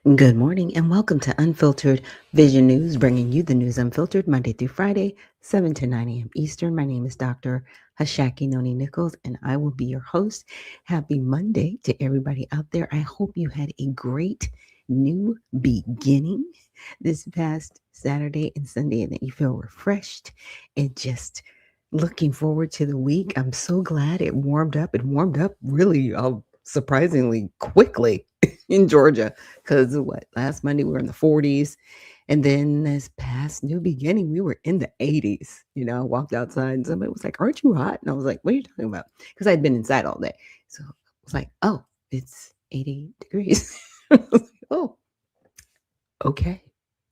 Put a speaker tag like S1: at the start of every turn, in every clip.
S1: Good morning and welcome to Unfiltered Vision News, bringing you the news unfiltered Monday through Friday, 7 to 9 a.m. Eastern. My name is Dr. Ashaki Noni Nichols, and I will be your host. Happy Monday to everybody out there. I hope you had a great new beginning this past Saturday and Sunday and that you feel refreshed and just looking forward to the week. I'm so glad it warmed up. It warmed up really surprisingly quickly in Georgia because what last Monday we were in the 40s, and then this past new beginning we were in the 80s. I walked outside and somebody was like, "Aren't you hot?" And I was like, "What are you talking about?" Because I'd been inside all day, so I was like, "Oh, it's 80 degrees." I was like, oh, okay,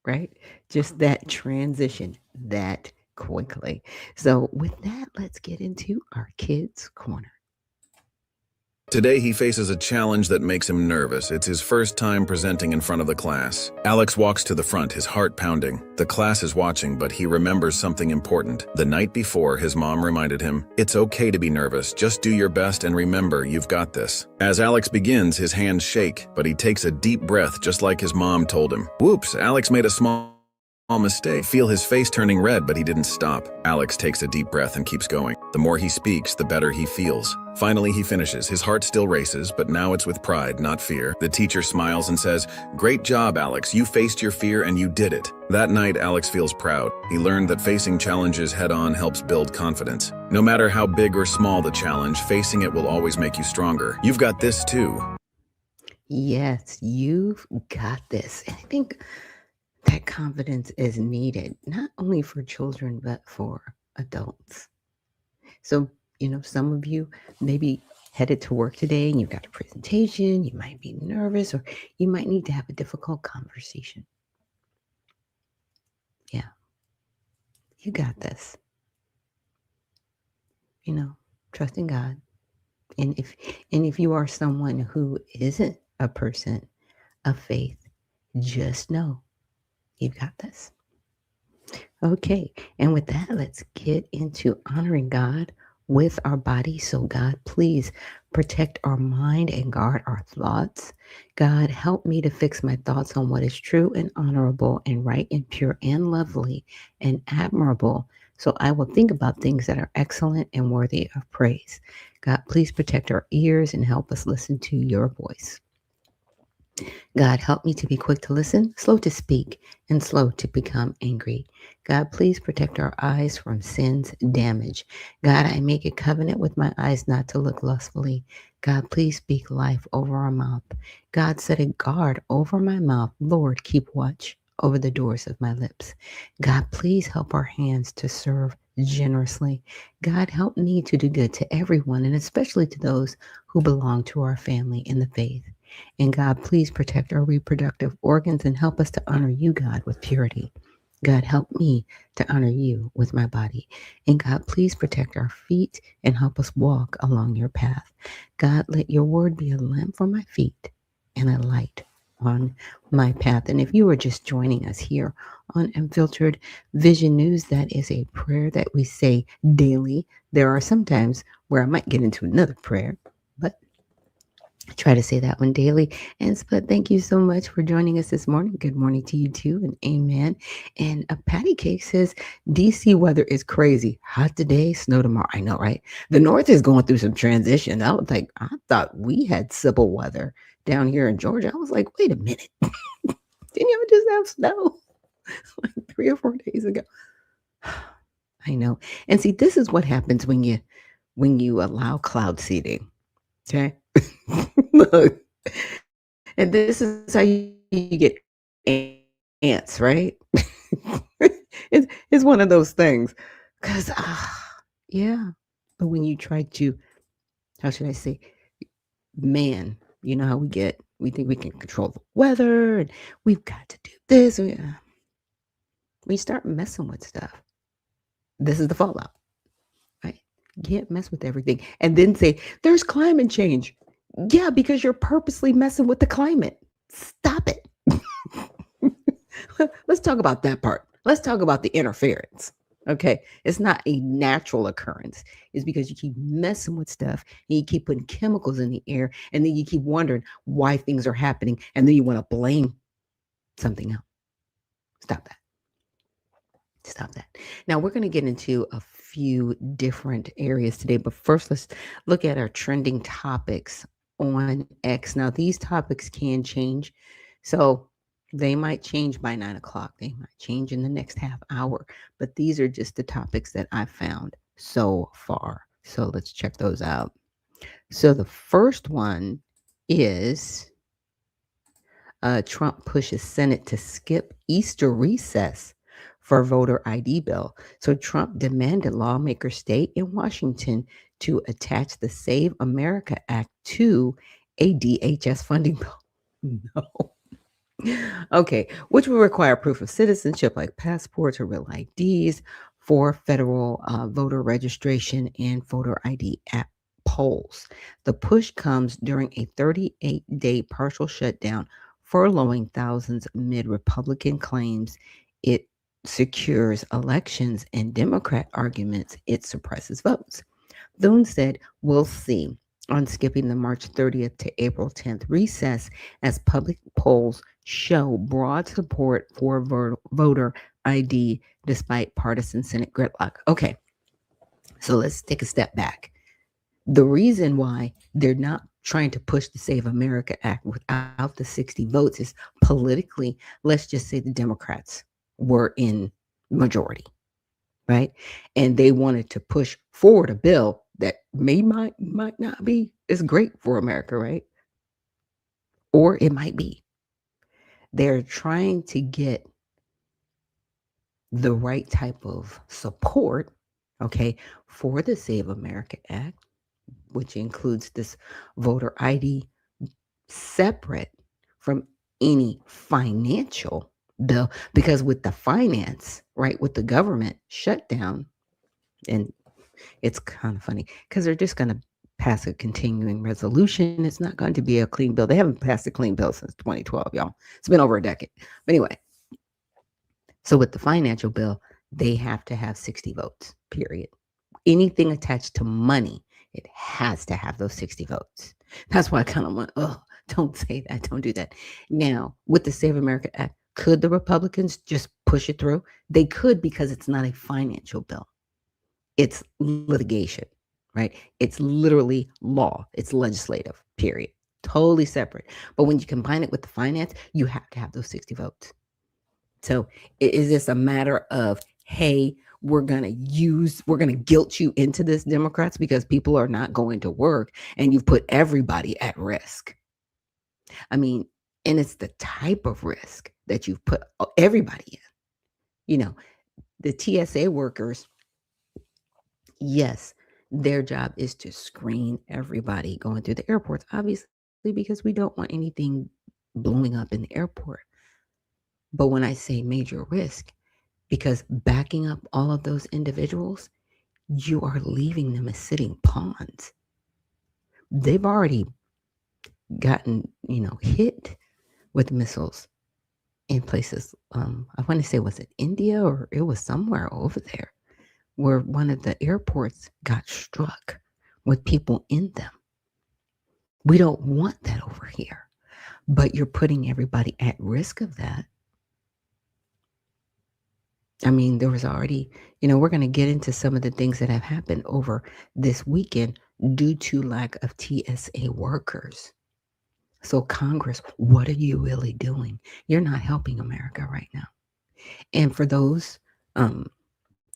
S1: right? Just that transition that quickly. So with that, let's get into our kids corner.
S2: Today, he faces a challenge that makes him nervous. It's his first time presenting in front of the class. Alex walks to the front, his heart pounding. The class is watching, but he remembers something important. The night before, his mom reminded him, "It's okay to be nervous. Just do your best and remember, you've got this." As Alex begins, his hands shake, but he takes a deep breath just like his mom told him. Whoops, Alex made a small mistake. Feel his face turning red, but he didn't stop. Alex takes a deep breath and keeps going. The more he speaks, the better he feels. Finally, he finishes. His heart still races, but now it's with pride, not fear. The teacher smiles and says, "Great job, Alex. You faced your fear and you did it." That night, Alex feels proud. He learned that facing challenges head-on helps build confidence. No matter how big or small the challenge, facing it will always make you stronger. You've got this too.
S1: Yes, you've got this. And I think that confidence is needed not only for children but for adults. So, some of you maybe headed to work today and you've got a presentation, you might be nervous or you might need to have a difficult conversation. Yeah, you got this. Trust in God. And if you are someone who isn't a person of faith, just know you've got this. Okay, and with that, let's get into honoring God with our body. So, God, please protect our mind and guard our thoughts. God, help me to fix my thoughts on what is true and honorable and right and pure and lovely and admirable. So I will think about things that are excellent and worthy of praise. God, please protect our ears and help us listen to your voice. God, help me to be quick to listen, slow to speak, and slow to become angry. God, please protect our eyes from sin's damage. God, I make a covenant with my eyes not to look lustfully. God, please speak life over our mouth. God, set a guard over my mouth. Lord, keep watch over the doors of my lips. God, please help our hands to serve generously. God, help me to do good to everyone, and especially to those who belong to our family in the faith. And God, please protect our reproductive organs and help us to honor you, God, with purity. God, help me to honor you with my body. And God, please protect our feet and help us walk along your path. God, let your word be a lamp for my feet and a light on my path. And if you are just joining us here on Unfiltered Vision News, that is a prayer that we say daily. There are some times where I might get into another prayer, but I try to say that one daily. And Spud, thank you so much for joining us this morning. Good morning to you too, and amen. And a patty cake says DC weather is crazy. Hot today, snow tomorrow. I know, right? The north is going through some transition. I thought we had civil weather down here in Georgia. I was like, wait a minute. Didn't you just have snow like 3 or 4 days ago? I know. And see, this is what happens when you allow cloud seeding. Okay. Look, and this is how you get ants, right? It's one of those things. Because, yeah. But when you try to, how should I say, man, you know how we think we can control the weather and we've got to do this. When you start messing with stuff, this is the fallout, right? You can't mess with everything and then say, there's climate change. Yeah, because you're purposely messing with the climate. Stop it. Let's talk about that part. Let's talk about the interference. Okay. It's not a natural occurrence. It's because you keep messing with stuff and you keep putting chemicals in the air and then you keep wondering why things are happening. And then you want to blame something else. Stop that. Stop that. Now we're going to get into a few different areas today, but first let's look at our trending topics on X. Now these topics can change, so they might change by 9 o'clock. They might change in the next half hour, but these are just the topics that I found so far. So let's check those out. So the first one is Trump pushes Senate to skip Easter recess for voter ID bill. So Trump demanded lawmakers state in Washington to attach the Save America Act to a DHS funding bill. No. Okay, which will require proof of citizenship like passports or real IDs for federal voter registration and voter ID at polls. The push comes during a 38-day partial shutdown, furloughing thousands amid Republican claims it secures elections and Democrat arguments it suppresses votes. Thune said, "We'll see," on skipping the March 30th to April 10th recess as public polls show broad support for voter ID despite partisan Senate gridlock. Okay, so let's take a step back. The reason why they're not trying to push the Save America Act without the 60 votes is politically, let's just say the Democrats were in majority, right? And they wanted to push forward a bill that might not be as great for America, right? Or it might be. They're trying to get the right type of support, okay, for the Save America Act, which includes this voter ID, separate from any financial bill. Because with the finance, right, with the government shutdown, and it's kind of funny because they're just going to pass a continuing resolution. It's not going to be a clean bill. They haven't passed a clean bill since 2012, y'all. It's been over a decade. But anyway, so with the financial bill, they have to have 60 votes, period. Anything attached to money, it has to have those 60 votes. That's why I kind of went, oh, don't say that. Don't do that. Now, with the Save America Act, could the Republicans just push it through? They could, because it's not a financial bill. It's litigation, right? It's literally law. It's legislative, period. Totally separate. But when you combine it with the finance, you have to have those 60 votes. So is this a matter of, hey, we're going to guilt you into this, Democrats, because people are not going to work and you've put everybody at risk? I mean, and it's the type of risk that you've put everybody in. You know, the TSA workers, yes, their job is to screen everybody going through the airports, obviously, because we don't want anything blowing up in the airport. But when I say major risk, because backing up all of those individuals, you are leaving them as sitting pawns. They've already gotten, hit with missiles in places. I want to say, was it India or it was somewhere over there where one of the airports got struck with people in them. We don't want that over here, but you're putting everybody at risk of that. I mean, there was already, we're going to get into some of the things that have happened over this weekend due to lack of TSA workers. So Congress, what are you really doing? You're not helping America right now. And for those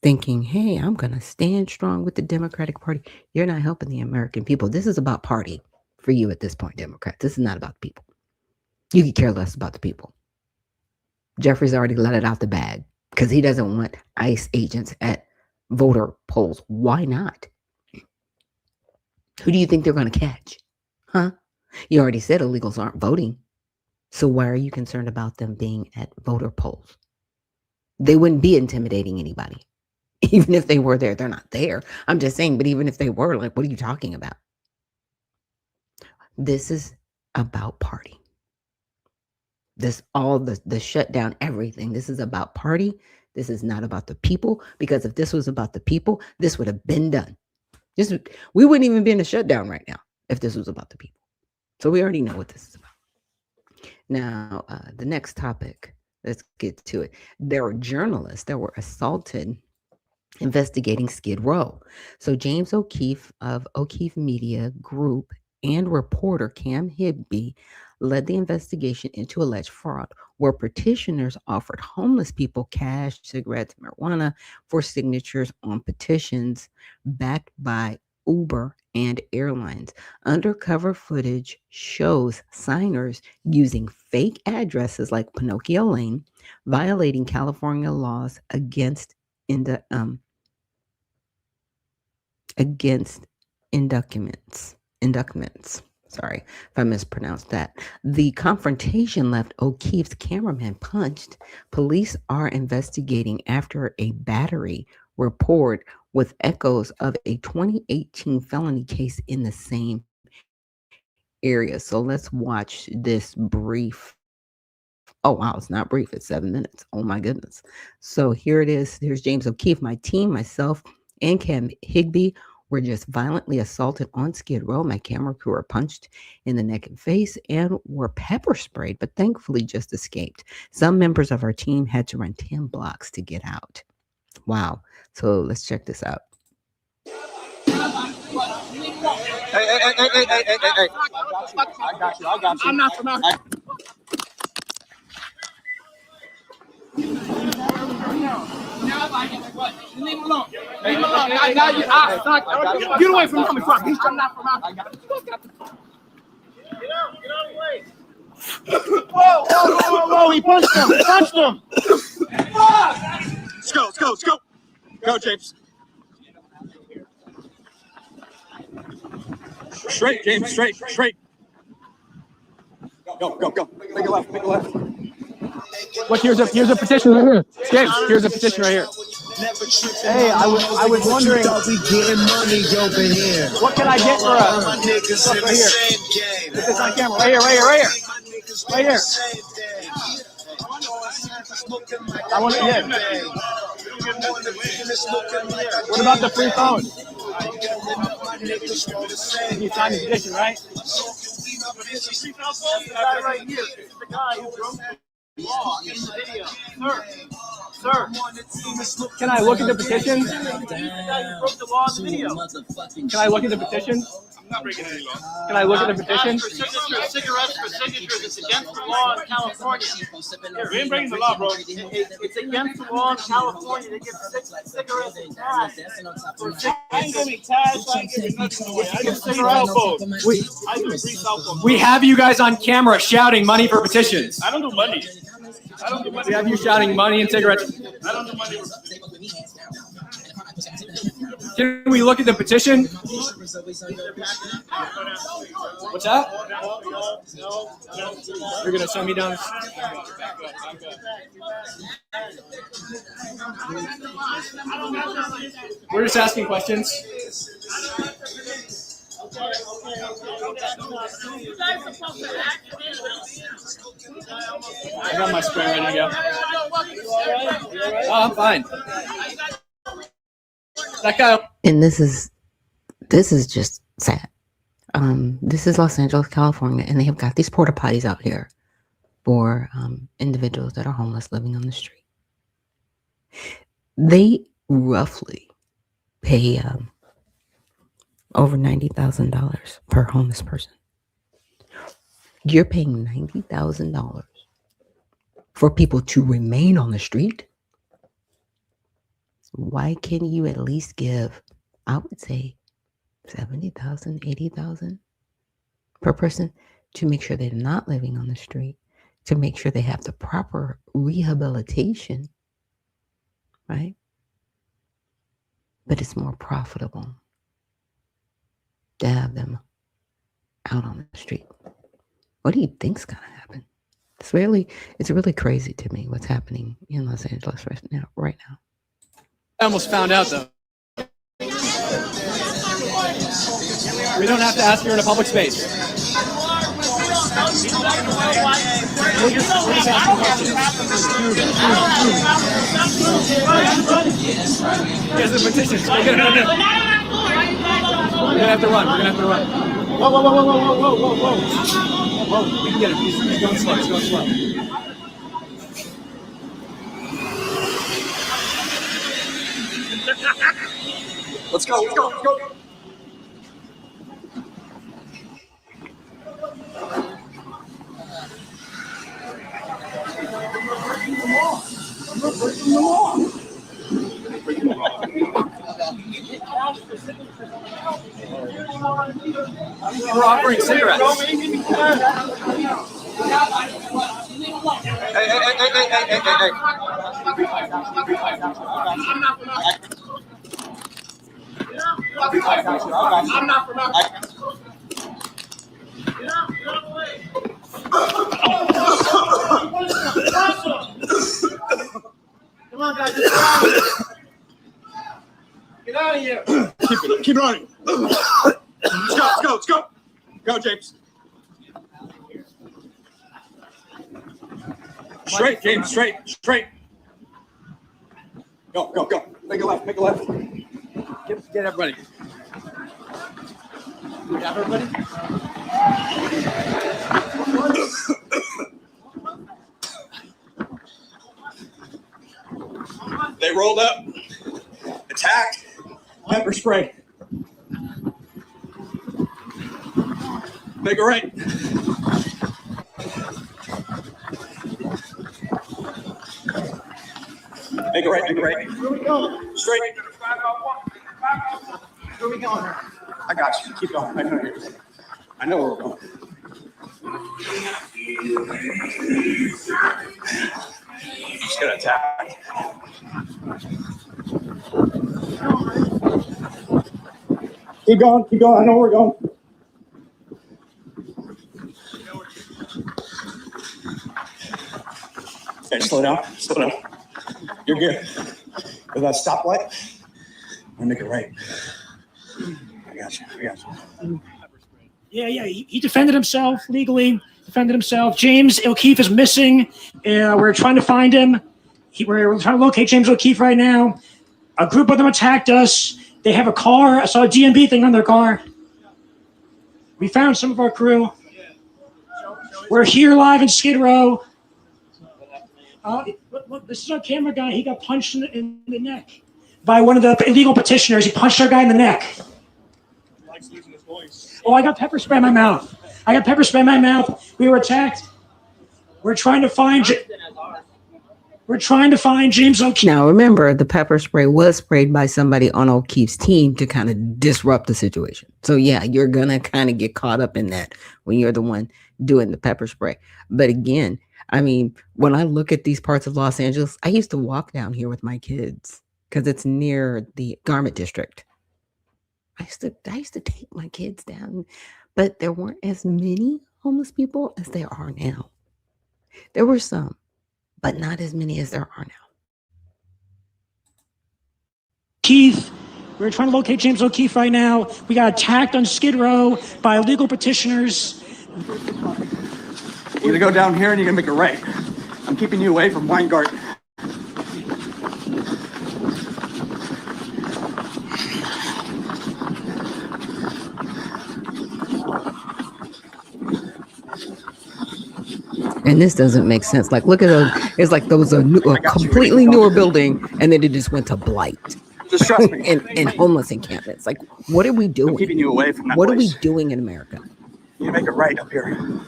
S1: thinking, hey, I'm going to stand strong with the Democratic Party, you're not helping the American people. This is about party for you at this point, Democrats. This is not about the people. You could care less about the people. Jeffrey's already let it out the bag because he doesn't want ICE agents at voter polls. Why not? Who do you think they're going to catch? Huh? You already said illegals aren't voting. So why are you concerned about them being at voter polls? They wouldn't be intimidating anybody. Even if they were there, they're not there. I'm just saying, but even if they were, like, what are you talking about? This is about party. This all the shutdown, everything. This is about party. This is not about the people, because if this was about the people, this would have been done. We wouldn't even be in a shutdown right now if this was about the people. So we already know what this is about. Now, the next topic, let's get to it. There were journalists that were assaulted investigating Skid Row. So James O'Keefe of O'Keefe Media Group and reporter Cam Higby led the investigation into alleged fraud, where petitioners offered homeless people cash, cigarettes, marijuana for signatures on petitions backed by Uber and airlines. Undercover footage shows signers using fake addresses like Pinocchio Lane, violating California laws ind- um, against inductments. Sorry if I mispronounced that. The confrontation left O'Keefe's cameraman punched. Police are investigating after a battery report with echoes of a 2018 felony case in the same area. So let's watch this brief. Oh, wow, it's not brief. It's 7 minutes. Oh, my goodness. So here it is. Here's James O'Keefe. My team, myself, and Cam Higby were just violently assaulted on Skid Row. My camera crew were punched in the neck and face and were pepper sprayed, but thankfully just escaped. Some members of our team had to run 10 blocks to get out. Wow. So let's check this out.
S3: Hey. I got you. I'm not from out here. Leave him alone. Leave him alone. Get away from him. I'm not from out here. Get out of the way. Whoa. He punched him. Let's go. Go, James. Straight, James. Straight. Go. Make a left. Look, here's a petition right here. James, here's a petition right here. Hey, I was wondering, what can I get for right here? This is on camera. Right here. I want to. Yeah. What about the free phone? You signed the petition, right? Right here. This is the guy who broke the law in the video. Sir, can I look at the petition? He's the guy who broke the law in the video. Can I look at the petition? I'm not breaking any law. Can I look at the petition? Cigarettes for signatures. It's against the law in California. We ain't breaking the law, bro. It's against the law in California to give cigarettes and cash. I ain't giving cash. I ain't giving nothing away. I give cigarette phone. I do free cell phone. We have you guys on camera shouting money for petitions. I don't do money. We have you shouting money and cigarettes. I don't do money. Can we look at the petition? What's that? You're going to send me down? We're just asking questions. I got my spray ready to go. Oh, I'm fine. That guy.
S1: And this is just sad. This is Los Angeles, California, and they have got these porta potties out here for individuals that are homeless living on the street. They roughly pay over $90,000 per homeless person. You're paying $90,000 for people to remain on the street. Why can't you at least give, I would say, $70,000, $80,000 per person to make sure they're not living on the street, to make sure they have the proper rehabilitation, right? But it's more profitable to have them out on the street. What do you think's gonna happen? It's really crazy to me what's happening in Los Angeles right now.
S3: I almost found out though. We don't have to ask her in a public space. We're just asking questions. Here's the petition. We're gonna have to run. Whoa, whoa, whoa, whoa, whoa, whoa, whoa, whoa. Whoa, we can get him. He's going slow. He's going slow. Let's go. Let's go. Let's go. We're offering cigarettes. Hey. I'm not from Come on, guys. Get out of here. Keep running. Let's go. Go, James. Straight, James, straight. Go. Make a left. Get everybody. We have everybody? They rolled up, attacked, pepper spray. Make it right. Make it right. Where we going? Straight. Where we going? I got you. Keep going. I know where we're going. Just gonna attack. Keep going. I know where we're going. Okay, slow down. You're good. With that stoplight, I'm gonna make it right. I got you.
S4: Yeah. He defended himself legally. James O'Keefe is missing. We're trying to find him. We're trying to locate James O'Keefe right now. A group of them attacked us. They have a car. I saw a DMV thing on their car. We found some of our crew. We're here live in Skid Row. Look, this is our camera guy. He got punched in the neck by one of the illegal petitioners. He punched our guy in the neck.
S3: He likes losing his voice.
S4: Oh, I got pepper spray in my mouth. We were attacked. We're trying to find James O'Keefe.
S1: Now, remember, the pepper spray was sprayed by somebody on O'Keefe's team to kind of disrupt the situation. So, yeah, you're going to kind of get caught up in that when you're the one doing the pepper spray. But again, I mean, when I look at these parts of Los Angeles, I used to walk down here with my kids because it's near the garment district. I used to take my kids down, but there weren't as many homeless people as there are now. There were some, but not as many as there are now.
S4: Keith, we're trying to locate James O'Keefe right now. We got attacked on Skid Row by illegal petitioners.
S3: You're gonna go down here and you're gonna make it right. I'm keeping you away from Weingarten.
S1: And this doesn't make sense. Like, look at those. It's like there was a completely newer building, and then it just went to blight.
S3: Just trust me.
S1: and homeless encampments. Like, what are we doing?
S3: I'm keeping you away from that
S1: What
S3: place.
S1: are we doing in America?
S3: You make it right up here.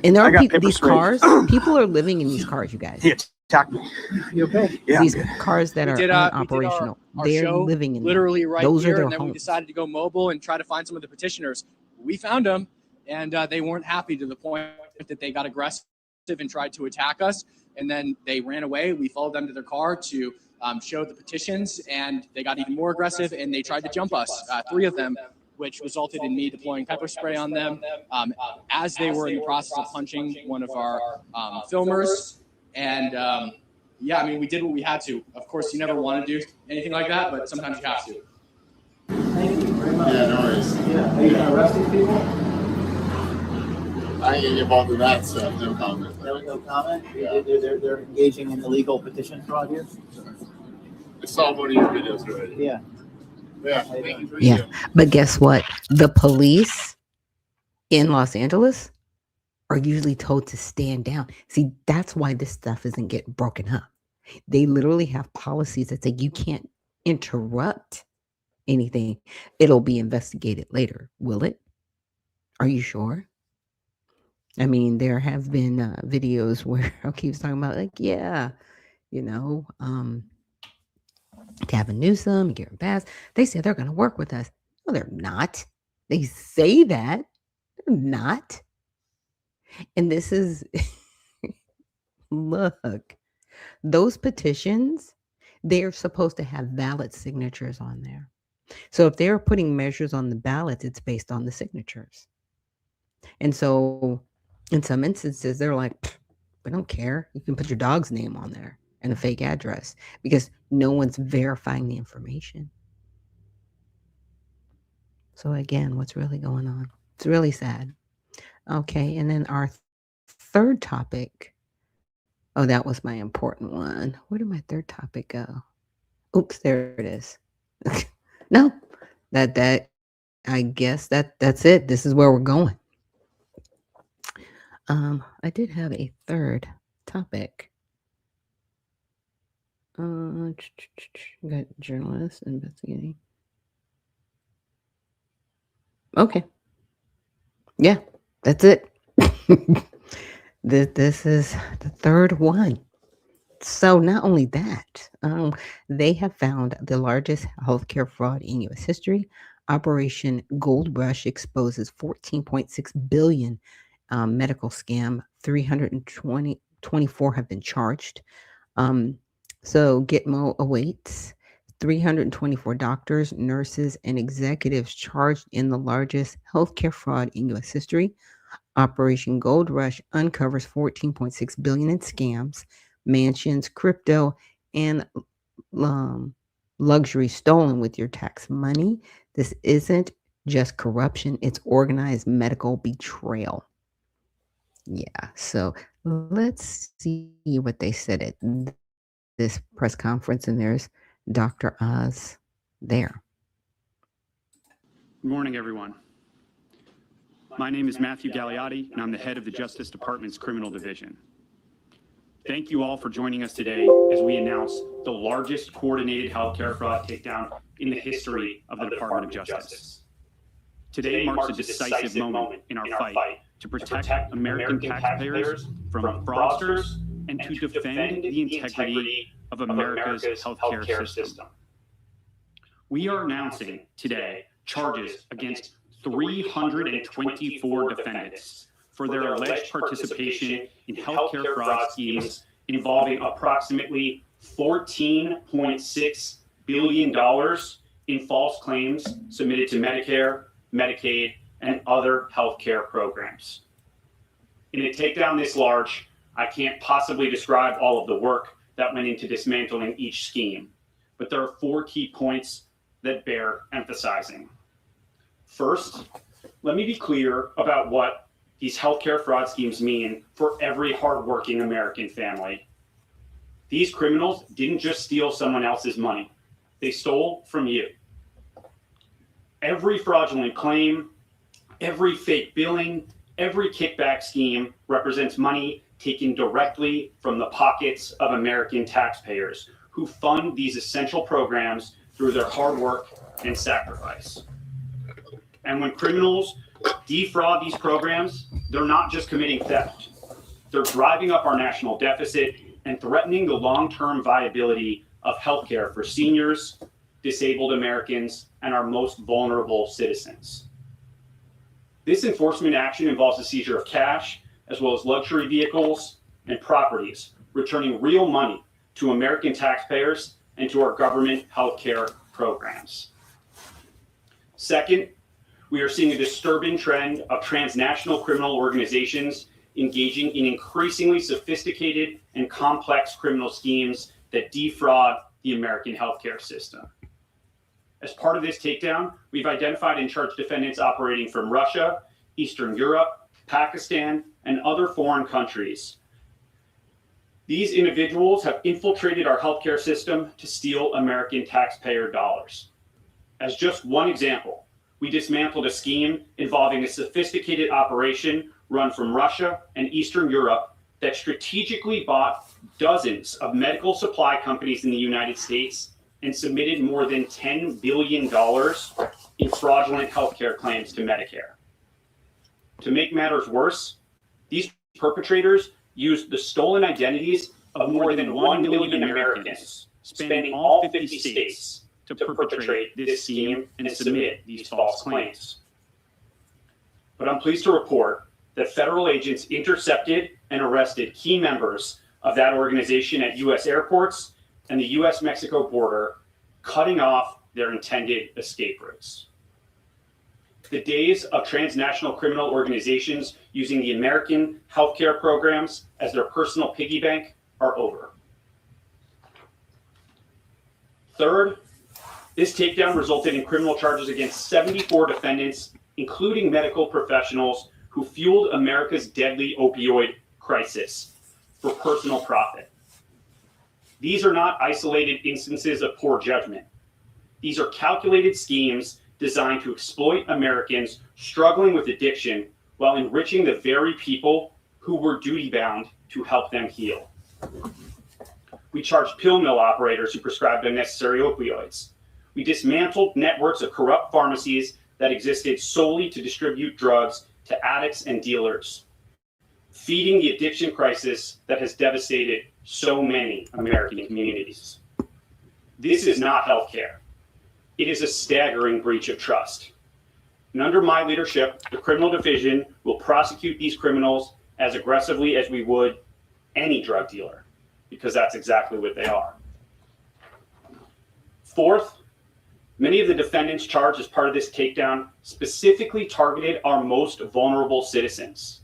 S1: And there
S3: I
S1: are
S3: got
S1: people,
S3: pepper
S1: these
S3: spray.
S1: cars, people are living in these cars, you guys.
S3: He attacked me.
S4: You okay?
S3: Yeah.
S1: These cars that
S5: We
S1: are
S5: did our
S1: operational. They're
S5: show
S1: living in
S5: literally
S1: them.
S5: right
S1: Those
S5: here,
S1: are their
S5: and then we
S1: homes.
S5: decided to go mobile and try to find some of the petitioners. We found them, and they weren't happy to the point that they got aggressive and tried to attack us, and then they ran away. We followed them to their car to show the petitions, and they got even more aggressive, and they tried to jump us, 3 of them, which resulted in me deploying pepper spray on them as they were in the process of punching one of our filmers. And yeah, I mean, we did what we had to. Of course, you never want to do anything like that, but sometimes you have to.
S6: Thank you very much.
S7: Yeah, no worries.
S6: Yeah. Are you going to arrest these people?
S7: I ain't get involved in that stuff. No comment.
S6: No comment?
S7: Yeah.
S6: They're engaging in illegal petition fraud here?
S7: I saw one of your videos already.
S6: Yeah.
S7: Yeah. Thank you for
S1: Yeah. But guess what? The police in Los Angeles are usually told to stand down. See, that's why this stuff isn't getting broken up. They literally have policies that say you can't interrupt anything. It'll be investigated later. Will it? Are you sure? I mean, there have been videos where O'Keefe's talking about, like, yeah, you know, Gavin Newsom, Gary Bass, they say they're going to work with us. No, they're not. They say that. They're not. And this is, look, those petitions, they're supposed to have valid signatures on there. So if they're putting measures on the ballot, it's based on the signatures. And so in some instances, they're like, we don't care. You can put your dog's name on there and a fake address because no one's verifying the information. So again, what's really going on? It's really sad. Okay, and then our third topic. Oh, that was my important one. Where did my third topic go? Oops, there it is. No, that I guess that's it. This is where we're going. I did have a third topic. Got journalists investigating. Okay. Yeah, that's it. This is the third one. So not only that, they have found the largest healthcare fraud in U.S. history. Operation Gold Rush exposes 14.6 billion medical scam. 324 have been charged. So Gitmo awaits 324 doctors, nurses, and executives charged in the largest healthcare fraud in U.S. history. Operation Gold Rush uncovers 14.6 billion in scams, mansions, crypto, and luxury stolen with your tax money. This isn't just corruption, it's organized medical betrayal. Yeah, so let's see what they said at this press conference, and there's Dr. Oz there.
S8: Good morning, everyone. My name is Matthew Gagliotti, and I'm the head of the Justice Department's Criminal Division. Thank you all for joining us today as we announce the largest coordinated healthcare fraud takedown in the history of the Department of Justice. Today marks a decisive moment in our fight to protect American taxpayers from fraudsters and to defend the integrity of America's healthcare system. We are announcing today charges against 324 defendants for their alleged participation in healthcare fraud schemes involving approximately $14.6 billion in false claims submitted to Medicare, Medicaid, and other healthcare programs. In a takedown this large, I can't possibly describe all of the work that went into dismantling each scheme, but there are 4 key points that bear emphasizing. First, let me be clear about what these healthcare fraud schemes mean for every hardworking American family. These criminals didn't just steal someone else's money. They stole from you. Every fraudulent claim, every fake billing, every kickback scheme represents money taken directly from the pockets of American taxpayers who fund these essential programs through their hard work and sacrifice. And when criminals defraud these programs, they're not just committing theft. They're driving up our national deficit and threatening the long-term viability of healthcare for seniors, disabled Americans, and our most vulnerable citizens. This enforcement action involves the seizure of cash, as well as luxury vehicles and properties, returning real money to American taxpayers and to our government healthcare programs. Second, we are seeing a disturbing trend of transnational criminal organizations engaging in increasingly sophisticated and complex criminal schemes that defraud the American healthcare system. As part of this takedown, we've identified and charged defendants operating from Russia, Eastern Europe, Pakistan, and other foreign countries. These individuals have infiltrated our healthcare system to steal American taxpayer dollars. As just one example, we dismantled a scheme involving a sophisticated operation run from Russia and Eastern Europe that strategically bought dozens of medical supply companies in the United States and submitted more than $10 billion in fraudulent healthcare claims to Medicare. To make matters worse, these perpetrators used the stolen identities of more than 1 million Americans, spanning all 50 states, to perpetrate this scheme and submit these false claims. But I'm pleased to report that federal agents intercepted and arrested key members of that organization at U.S. airports and the U.S.-Mexico border, cutting off their intended escape routes. The days of transnational criminal organizations using the American healthcare programs as their personal piggy bank are over. Third, this takedown resulted in criminal charges against 74 defendants, including medical professionals who fueled America's deadly opioid crisis for personal profit. These are not isolated instances of poor judgment. These are calculated schemes designed to exploit Americans struggling with addiction while enriching the very people who were duty-bound to help them heal. We charged pill mill operators who prescribed unnecessary opioids. We dismantled networks of corrupt pharmacies that existed solely to distribute drugs to addicts and dealers, feeding the addiction crisis that has devastated so many American communities. This is not healthcare. It is a staggering breach of trust. And under my leadership, the criminal division will prosecute these criminals as aggressively as we would any drug dealer, because that's exactly what they are. Fourth, many of the defendants charged as part of this takedown specifically targeted our most vulnerable citizens,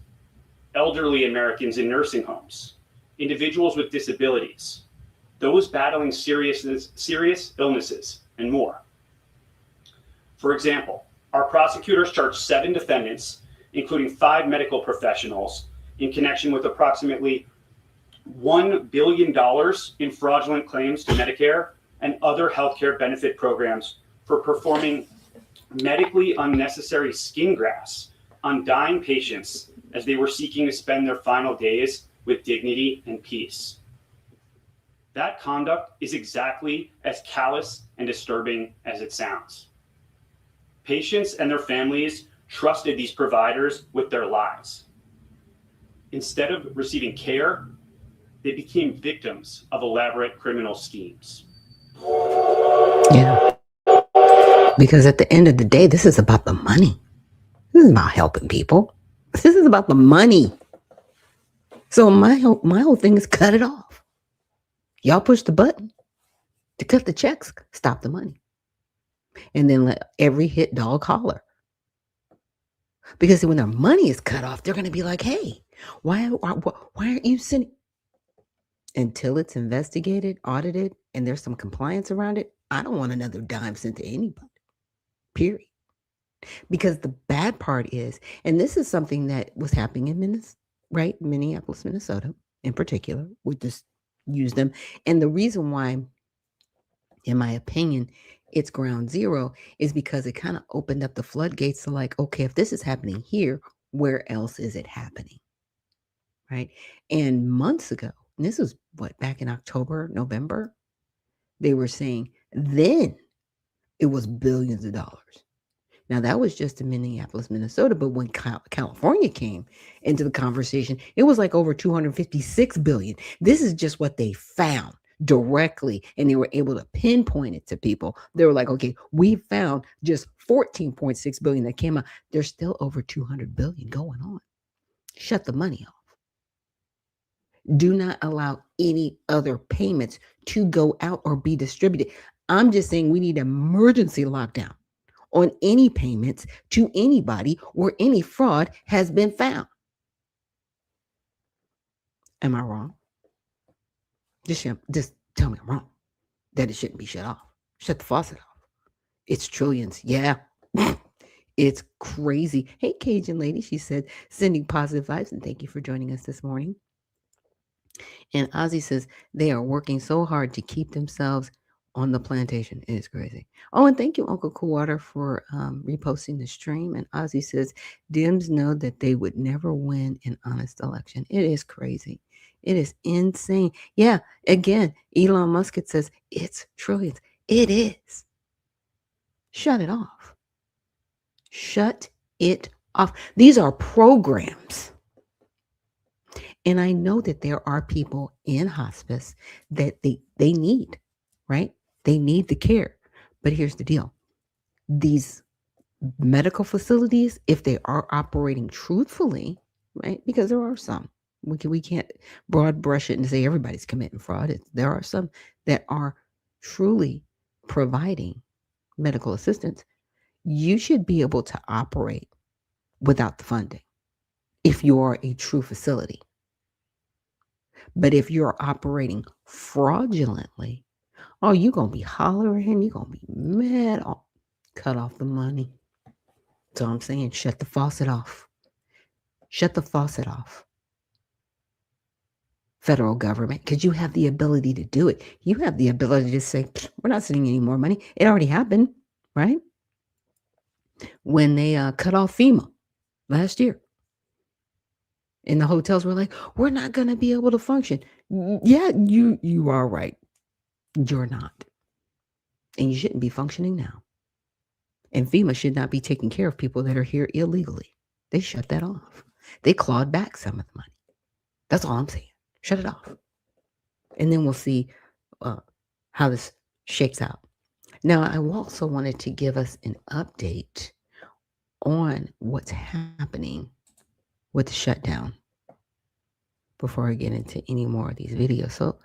S8: elderly Americans in nursing homes, individuals with disabilities, those battling serious illnesses, and more. For example, our prosecutors charged 7 defendants, including 5 medical professionals, in connection with approximately $1 billion in fraudulent claims to Medicare and other healthcare benefit programs for performing medically unnecessary skin grafts on dying patients as they were seeking to spend their final days with dignity and peace. That conduct is exactly as callous and disturbing as it sounds. Patients and their families trusted these providers with their lives. Instead of receiving care, they became victims of elaborate criminal schemes.
S1: Yeah. Because at the end of the day, this is about the money. This is about helping people. This is about the money. So my whole thing is cut it off. Y'all push the button to cut the checks, stop the money. And then let every hit dog holler. Because when their money is cut off, they're going to be like, hey, why aren't you sending? Until it's investigated, audited, and there's some compliance around it, I don't want another dime sent to anybody, period. Because the bad part is, and this is something that was happening in Minneapolis, Minnesota in particular, we just use them. And the reason why, in my opinion, it's ground zero is because it kind of opened up the floodgates to like, okay, if this is happening here, where else is it happening? Right? And months ago, and this was back in October, November, they were saying then it was billions of dollars. Now that was just in Minneapolis, Minnesota, but when California came into the conversation, it was like over 256 billion. This is just what they found directly, and they were able to pinpoint it to people. They were like, okay, we found just 14.6 billion that came out. There's still over 200 billion going on. Shut the money off. Do not allow any other payments to go out or be distributed. I'm just saying we need emergency lockdown on any payments to anybody where any fraud has been found. Am I wrong? Just tell me I'm wrong. That it shouldn't be shut off. Shut the faucet off. It's trillions. Yeah. It's crazy. Hey, Cajun lady, she said, sending positive vibes, and thank you for joining us this morning. And Ozzy says they are working so hard to keep themselves on the plantation. It is crazy. Oh, and thank you, Uncle Coolwater, for reposting the stream. And Ozzy says, Dems know that they would never win an honest election. It is crazy. It is insane. Yeah, again, Elon Musk says it's trillions. It is. Shut it off. Shut it off. These are programs. And I know that there are people in hospice that they need, right? They need the care. But here's the deal. These medical facilities, if they are operating truthfully, right? Because there are some. We can't broad brush it and say everybody's committing fraud. There are some that are truly providing medical assistance. You should be able to operate without the funding if you are a true facility. But if you're operating fraudulently, oh, you're going to be hollering. You're going to be mad. Oh, cut off the money. So I'm saying shut the faucet off. Shut the faucet off. Federal government, because you have the ability to do it. You have the ability to say, we're not sending any more money. It already happened, right? When they cut off FEMA last year. And the hotels were like, we're not going to be able to function. Yeah, you are right. You're not. And you shouldn't be functioning now. And FEMA should not be taking care of people that are here illegally. They shut that off. They clawed back some of the money. That's all I'm saying. Shut it off. And then we'll see how this shakes out. Now, I also wanted to give us an update on what's happening with the shutdown before I get into any more of these videos. So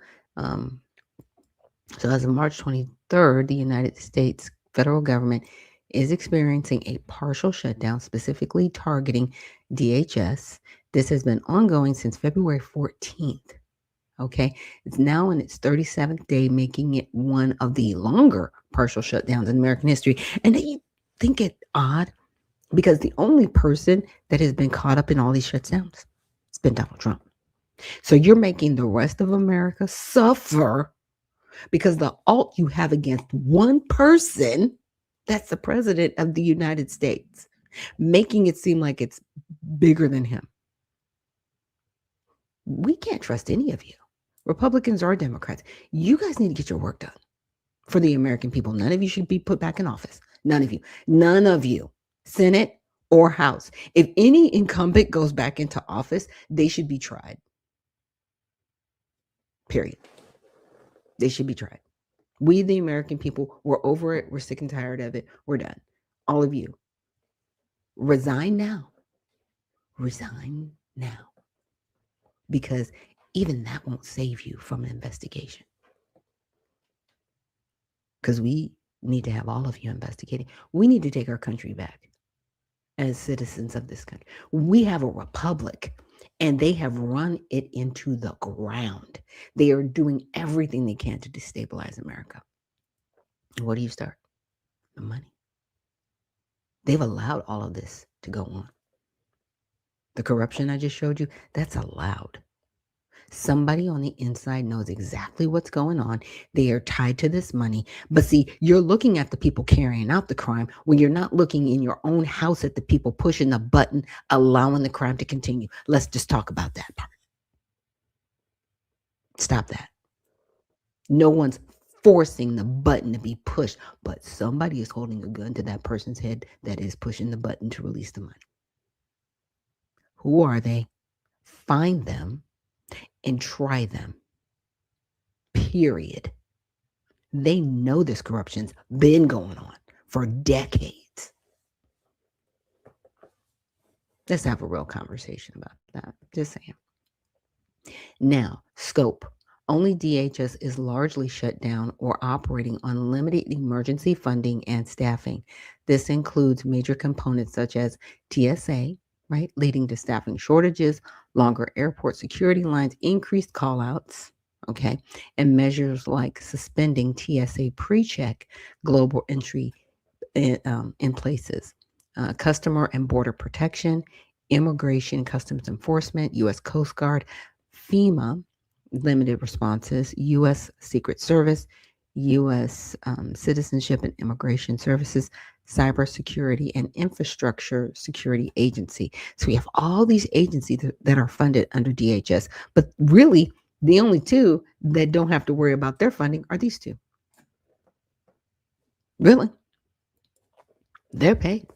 S1: as of March 23rd, the United States federal government is experiencing a partial shutdown, specifically targeting DHS. This has been ongoing since February 14th. Okay, it's now in its 37th day, making it one of the longer partial shutdowns in American history. And you think it odd because the only person that has been caught up in all these shutdowns has been Donald Trump. So you're making the rest of America suffer because the alt you have against one person, that's the president of the United States, making it seem like it's bigger than him. We can't trust any of you, Republicans or Democrats. You guys need to get your work done for the American people. None of you should be put back in office. None of you. None of you. Senate or House. If any incumbent goes back into office, they should be tried. Period. They should be tried. We, the American people, we're over it. We're sick and tired of it. We're done. All of you. Resign now. Resign now. Because even that won't save you from an investigation. Because we need to have all of you investigating. We need to take our country back as citizens of this country. We have a republic, and they have run it into the ground. They are doing everything they can to destabilize America. What do you start? The money. They've allowed all of this to go on. The corruption I just showed you, that's allowed. Somebody on the inside knows exactly what's going on. They are tied to this money. But see, you're looking at the people carrying out the crime when you're not looking in your own house at the people pushing the button, allowing the crime to continue. Let's just talk about that part. Stop that. No one's forcing the button to be pushed, but somebody is holding a gun to that person's head that is pushing the button to release the money. Who are they? Find them and try them. Period. They know this corruption's been going on for decades. Let's have a real conversation about that. Just saying. Now, scope. Only DHS is largely shut down or operating on limited emergency funding and staffing. This includes major components such as TSA, right, leading to staffing shortages, longer airport security lines, increased callouts, okay, and measures like suspending TSA pre-check, global entry in places, customer and border protection, immigration, customs enforcement, U.S. Coast Guard, FEMA, limited responses, U.S. Secret Service, U.S. Citizenship and Immigration Services, Cybersecurity and Infrastructure Security Agency. So we have all these agencies that are funded under DHS, but really the only two that don't have to worry about their funding are these two. Really? They're paid.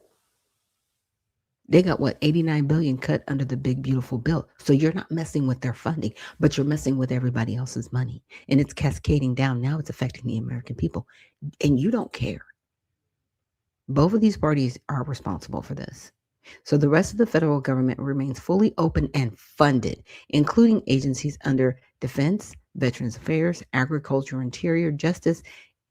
S1: They got what, 89 billion cut under the big beautiful bill. So you're not messing with their funding, but you're messing with everybody else's money. And it's cascading down. Now it's affecting the American people. And you don't care. Both of these parties are responsible for this. So the rest of the federal government remains fully open and funded, including agencies under Defense, Veterans Affairs, Agriculture, Interior, Justice,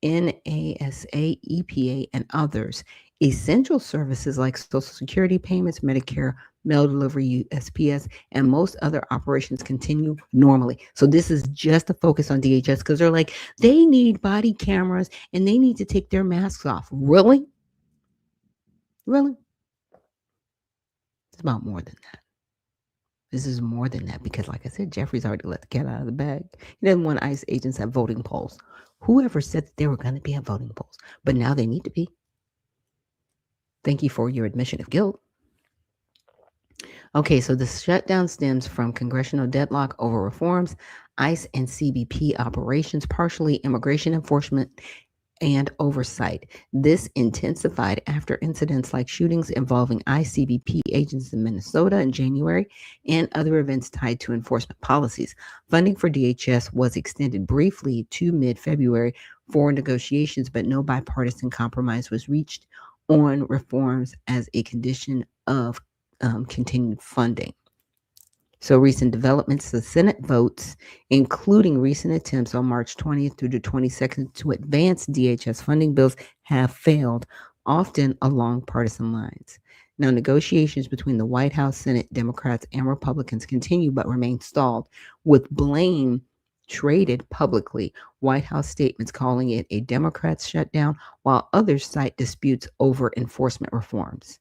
S1: NASA, EPA, and others. Essential services like Social Security payments, Medicare, mail delivery, USPS, and most other operations continue normally. So this is just a focus on DHS because they're like, they need body cameras and they need to take their masks off. Really? Really? It's about more than that. This is more than that because, like I said, Jeffrey's already let the cat out of the bag. He doesn't want ICE agents at voting polls. Whoever said that they were going to be at voting polls, but now they need to be. Thank you for your admission of guilt. Okay, so the shutdown stems from congressional deadlock over reforms, ICE and CBP operations, partially immigration enforcement, and oversight. This intensified after incidents like shootings involving ICBP agents in Minnesota in January and other events tied to enforcement policies. Funding for DHS was extended briefly to mid-February for negotiations, but no bipartisan compromise was reached on reforms as a condition of continued funding. So recent developments, the Senate votes, including recent attempts on March 20th through the 22nd to advance DHS funding bills, have failed, often along partisan lines. Now, negotiations between the White House, Senate, Democrats, and Republicans continue but remain stalled, with blame traded publicly. White House statements calling it a Democrats' shutdown, while others cite disputes over enforcement reforms.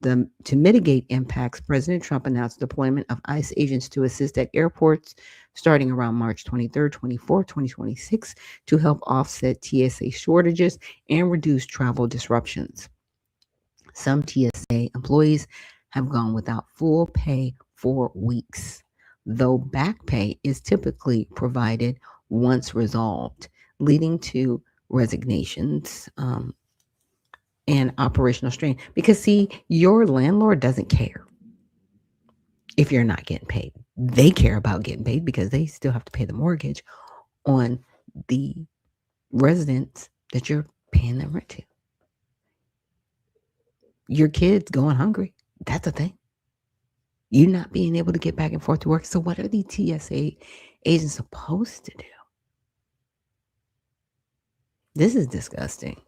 S1: To mitigate impacts, President Trump announced deployment of ICE agents to assist at airports starting around March 23rd, 24th, 2026 to help offset TSA shortages and reduce travel disruptions. Some TSA employees have gone without full pay for weeks, though back pay is typically provided once resolved, leading to resignations, and operational strain. Because see, your landlord doesn't care if you're not getting paid. They care about getting paid because they still have to pay the mortgage on the residence that you're paying them rent to. Your kids going hungry, that's a thing. You not being able to get back and forth to work. So what are the TSA agents supposed to do? This is disgusting.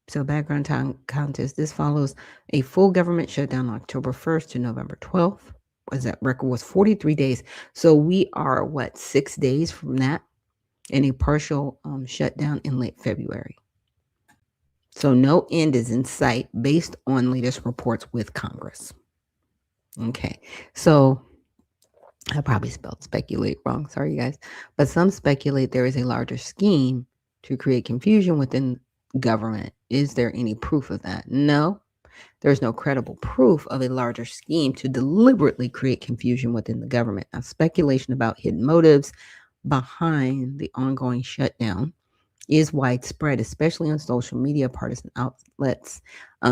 S1: So background time contest. This follows a full government shutdown on October 1st to November 12th. That record was 43 days. So we are, 6 days from that, and a partial shutdown in late February. So no end is in sight based on latest reports with Congress. Okay, so I probably spelled speculate wrong. Sorry, you guys. But some speculate there is a larger scheme to create confusion within government. Is there any proof of that? No, there's no credible proof of a larger scheme to deliberately create confusion within the government. Now, speculation about hidden motives behind the ongoing shutdown is widespread, especially on social media, partisan outlets.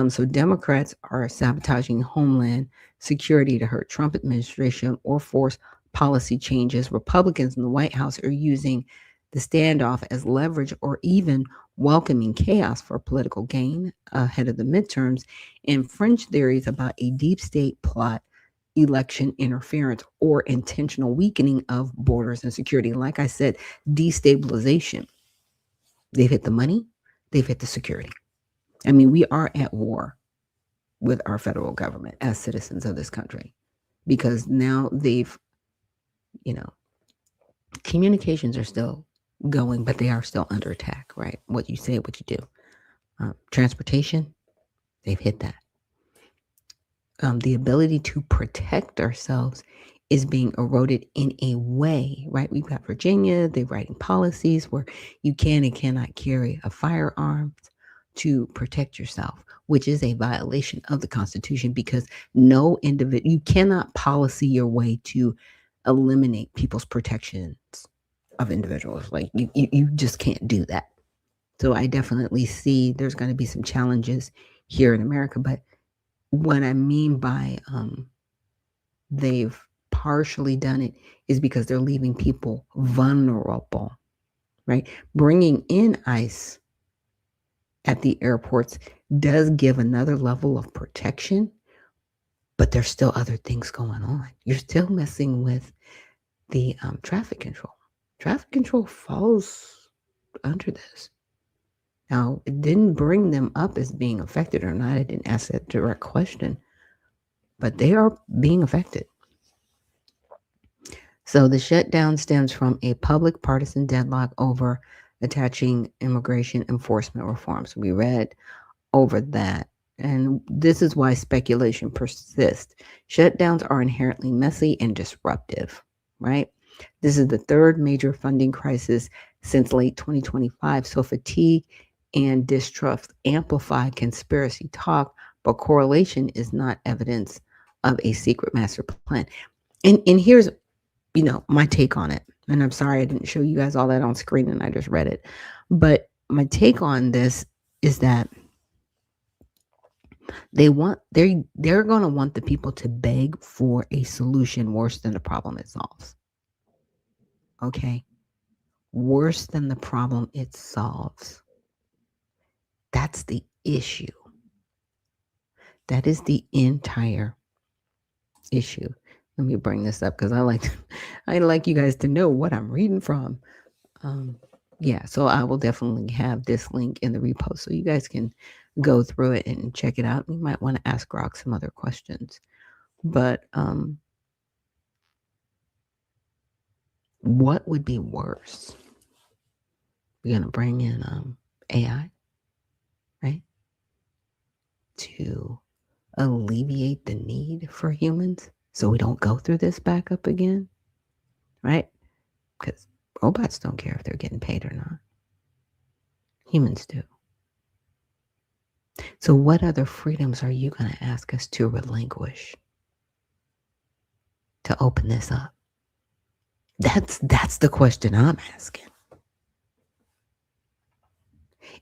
S1: So Democrats are sabotaging Homeland Security to hurt Trump administration or force policy changes. Republicans in the White House are using the standoff as leverage or even welcoming chaos for political gain ahead of the midterms, and fringe theories about a deep state plot, election interference, or intentional weakening of borders and security. Like I said, destabilization. They've hit the money, they've hit the security. I mean, we are at war with our federal government as citizens of this country because now they've, communications are still going, but they are still under attack, right? What you say, what you do. Transportation, they've hit that. The ability to protect ourselves is being eroded in a way, right? We've got Virginia, they're writing policies where you can and cannot carry a firearm to protect yourself, which is a violation of the Constitution because no individual, you cannot policy your way to eliminate people's protections of individuals. Like you just can't do that. So I definitely see there's going to be some challenges here in America. But what I mean by they've partially done it is because they're leaving people vulnerable, right? Bringing in ICE at the airports does give another level of protection, but there's still other things going on. You're still messing with the traffic control. Traffic control falls under this. Now, it didn't bring them up as being affected or not. I didn't ask that direct question, but they are being affected. So the shutdown stems from a public partisan deadlock over attaching immigration enforcement reforms. We read over that. And this is why speculation persists. Shutdowns are inherently messy and disruptive, right? This is the third major funding crisis since late 2025. So fatigue and distrust amplify conspiracy talk, but correlation is not evidence of a secret master plan. And here's, my take on it. And I'm sorry I didn't show you guys all that on screen and I just read it. But my take on this is that they're going to want the people to beg for a solution worse than the problem it solves. Okay? Worse than the problem it solves. That's the issue. That is the entire issue. Let me bring this up because I like you guys to know what I'm reading from. So I will definitely have this link in the repost so you guys can go through it and check it out. You might want to ask Grok some other questions. But what would be worse? We're going to bring in AI, right? To alleviate the need for humans so we don't go through this back up again, right? Because robots don't care if they're getting paid or not. Humans do. So what other freedoms are you going to ask us to relinquish to open this up? That's the question I'm asking.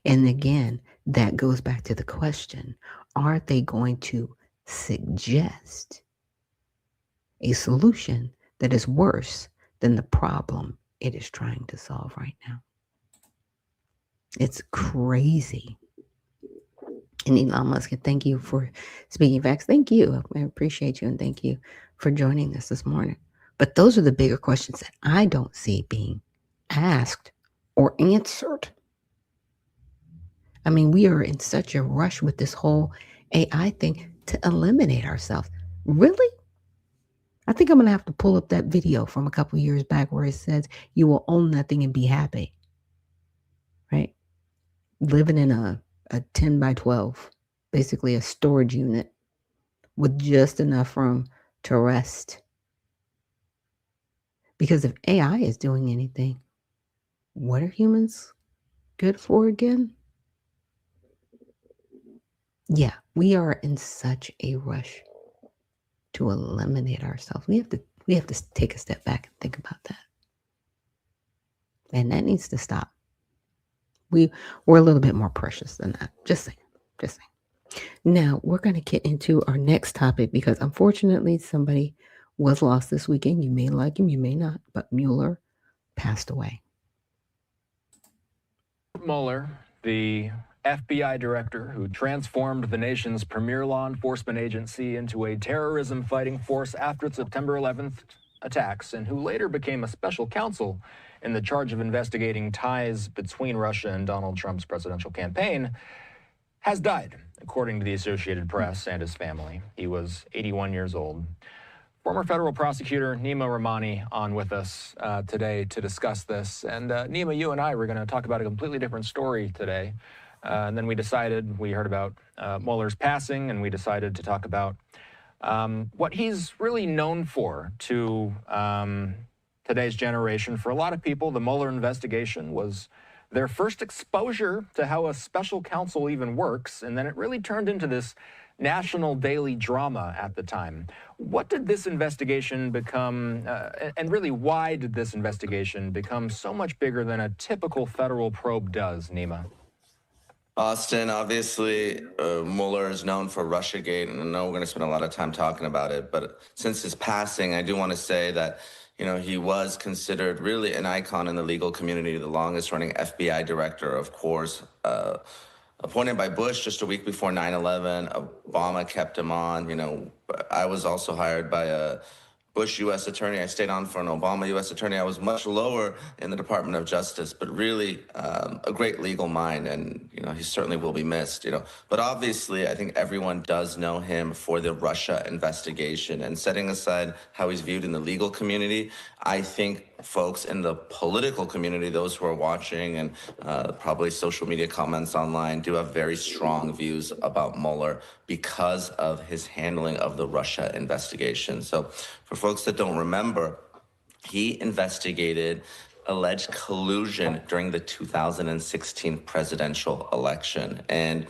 S1: And again, that goes back to the question, are they going to suggest a solution that is worse than the problem it is trying to solve right now? It's crazy. And Elon Musk, thank you for speaking facts. Thank you. I appreciate you and thank you for joining us this morning. But those are the bigger questions that I don't see being asked or answered. I mean, we are in such a rush with this whole AI thing to eliminate ourselves. Really? I think I'm going to have to pull up that video from a couple of years back where it says you will own nothing and be happy. Right? Living in a 10 by 12, basically a storage unit with just enough room to rest. Because if AI is doing anything, what are humans good for again? Yeah, we are in such a rush to eliminate ourselves. We have to take a step back and think about that. And that needs to stop. We're a little bit more precious than that. Just saying. Now, we're going to get into our next topic because unfortunately somebody was lost this weekend. You may like him, you may not, but Mueller passed away.
S9: Mueller, the FBI director who transformed the nation's premier law enforcement agency into a terrorism fighting force after September 11th attacks, and who later became a special counsel in the charge of investigating ties between Russia and Donald Trump's presidential campaign, has died, according to the Associated Press and his family. He was 81 years old. Former federal prosecutor Nima Rahmani on with us today to discuss this. And Nima, you and I were going to talk about a completely different story today. And then we heard about Mueller's passing, and we decided to talk about What he's really known for to today's generation, for a lot of people, the Mueller investigation was their first exposure to how a special counsel even works, and then it really turned into this national daily drama at the time. What did this investigation become, and really why did this investigation become so much bigger than a typical federal probe does, Nima?
S10: Austin, obviously, Mueller is known for Russiagate, and I know we're going to spend a lot of time talking about it, but since his passing, I do want to say that he was considered really an icon in the legal community, the longest-running FBI director, of course, appointed by Bush just a week before 9/11. Obama kept him on. I was also hired by a Bush U.S. attorney. I stayed on for an Obama U.S. attorney. I was much lower in the Department of Justice, but really a great legal mind, and he certainly will be missed. But obviously, I think everyone does know him for the Russia investigation. And setting aside how he's viewed in the legal community, I think folks in the political community, those who are watching and probably social media comments online, do have very strong views about Mueller because of his handling of the Russia investigation. So for folks that don't remember, he investigated alleged collusion during the 2016 presidential election. And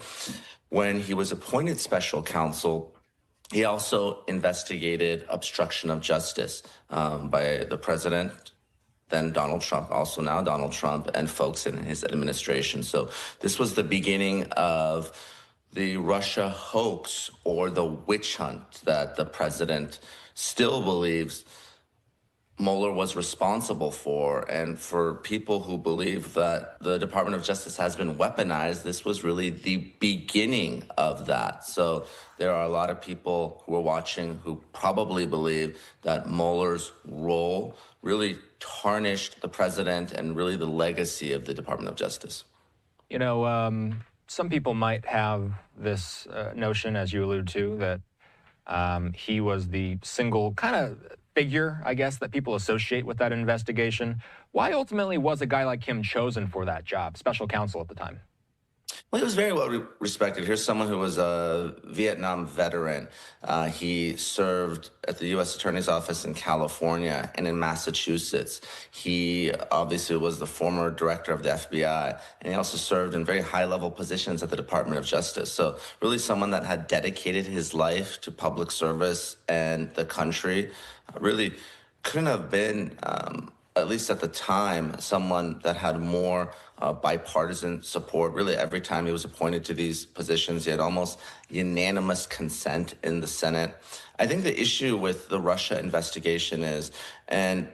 S10: when he was appointed special counsel, he also investigated obstruction of justice by the president, then Donald Trump, also now Donald Trump, and folks in his administration. So this was the beginning of the Russia hoax, or the witch hunt, that the president still believes Mueller was responsible for. And for people who believe that the Department of Justice has been weaponized, this was really the beginning of that. So there are a lot of people who are watching who probably believe that Mueller's role really tarnished the president and really the legacy of the Department of Justice.
S9: Some people might have this notion, as you allude to, that he was the single kind of figure, I guess, that people associate with that investigation. Why ultimately was a guy like him chosen for that job, special counsel at the time?
S10: Well, he was very well respected. Here's someone who was a Vietnam veteran. He served at the U.S. Attorney's Office in California and in Massachusetts. He obviously was the former director of the FBI, and he also served in very high-level positions at the Department of Justice. So really someone that had dedicated his life to public service and the country. Really couldn't have been, at least at the time, someone that had more bipartisan support. Really, every time he was appointed to these positions, he had almost unanimous consent in the Senate. I think the issue with the Russia investigation is, and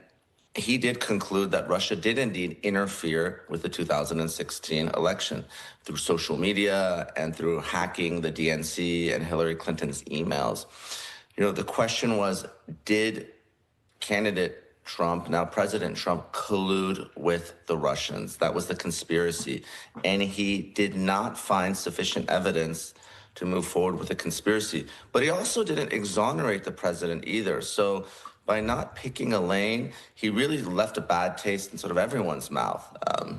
S10: he did conclude that Russia did indeed interfere with the 2016 election through social media and through hacking the DNC and Hillary Clinton's emails. The question was, did candidate Trump, now President Trump, collude with the Russians? That was the conspiracy. And he did not find sufficient evidence to move forward with the conspiracy. But he also didn't exonerate the president either. So by not picking a lane, he really left a bad taste in sort of everyone's mouth.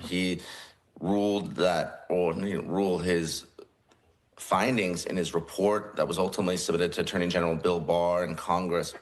S10: He ruled that, or ruled his findings in his report that was ultimately submitted to Attorney General Bill Barr in Congress,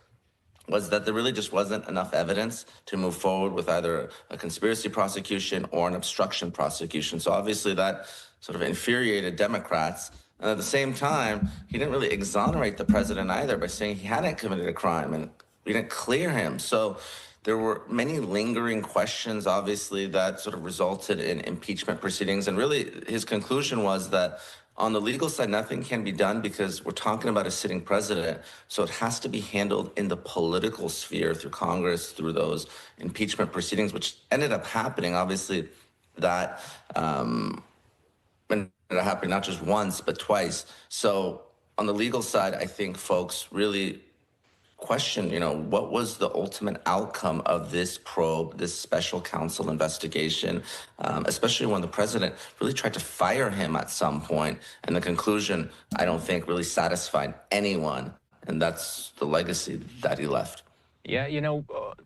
S10: was that there really just wasn't enough evidence to move forward with either a conspiracy prosecution or an obstruction prosecution. So obviously that sort of infuriated Democrats. And at the same time, he didn't really exonerate the president either by saying he hadn't committed a crime, and we didn't clear him. So there were many lingering questions, obviously, that sort of resulted in impeachment proceedings. And really his conclusion was that on the legal side, nothing can be done because we're talking about a sitting president. So it has to be handled in the political sphere through Congress, through those impeachment proceedings, which ended up happening. Obviously, that ended up happening not just once, but twice. So on the legal side, I think folks really question, what was the ultimate outcome of this probe, this special counsel investigation, especially when the president really tried to fire him at some point. And the conclusion, I don't think, really satisfied anyone. And that's the legacy that he left.
S9: Yeah,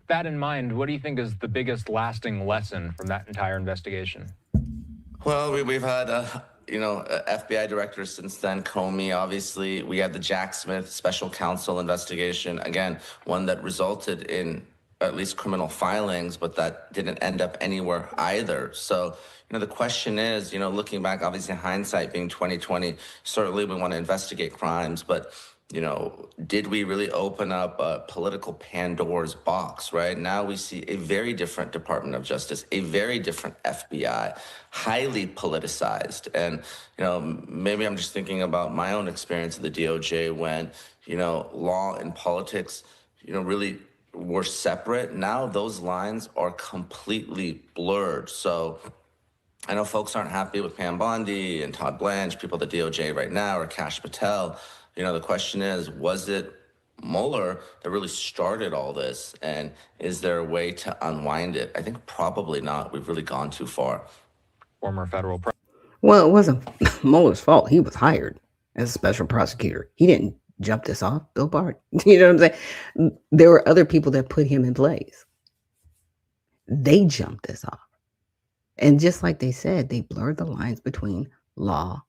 S9: that in mind, what do you think is the biggest lasting lesson from that entire investigation?
S10: Well, we've had FBI director since then, Comey, obviously. We had the Jack Smith special counsel investigation, again, one that resulted in at least criminal filings, but that didn't end up anywhere either. So, the question is, looking back, obviously hindsight being 2020, certainly we want to investigate crimes, but did we really open up a political Pandora's box, right? Now we see a very different Department of Justice, a very different FBI, highly politicized. And, maybe I'm just thinking about my own experience at the DOJ when, law and politics, really were separate. Now those lines are completely blurred. So I know folks aren't happy with Pam Bondi and Todd Blanche, people at the DOJ right now, or Kash Patel. The question is, was it Mueller that really started all this? And is there a way to unwind it? I think probably not. We've really gone too far.
S9: Former federal
S1: Well, it wasn't Mueller's fault. He was hired as a special prosecutor. He didn't jump this off, Bill Barr. You know what I'm saying? There were other people that put him in place. They jumped this off. And just like they said, they blurred the lines between law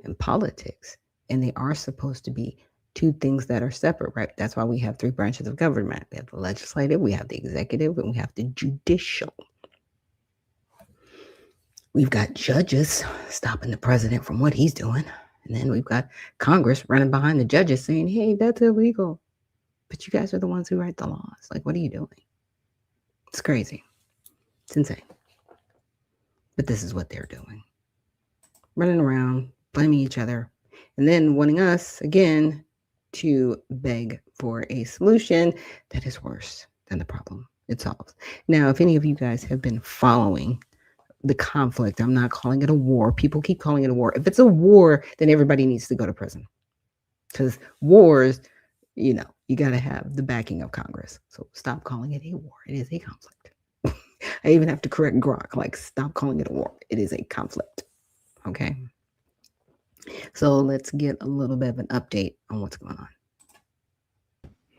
S1: and politics. And they are supposed to be two things that are separate, right? That's why we have three branches of government. We have the legislative, we have the executive, and we have the judicial. We've got judges stopping the president from what he's doing. And then we've got Congress running behind the judges saying, hey, that's illegal. But you guys are the ones who write the laws. Like, what are you doing? It's crazy. It's insane. But this is what they're doing. Running around, blaming each other, and then wanting us, again, to beg for a solution that is worse than the problem it solves. Now, if any of you guys have been following the conflict, I'm not calling it a war. People keep calling it a war. If it's a war, then everybody needs to go to prison. Because wars, you got to have the backing of Congress. So stop calling it a war. It is a conflict. I even have to correct Grok, like, stop calling it a war. It is a conflict. Okay? So let's get a little bit of an update on what's going on.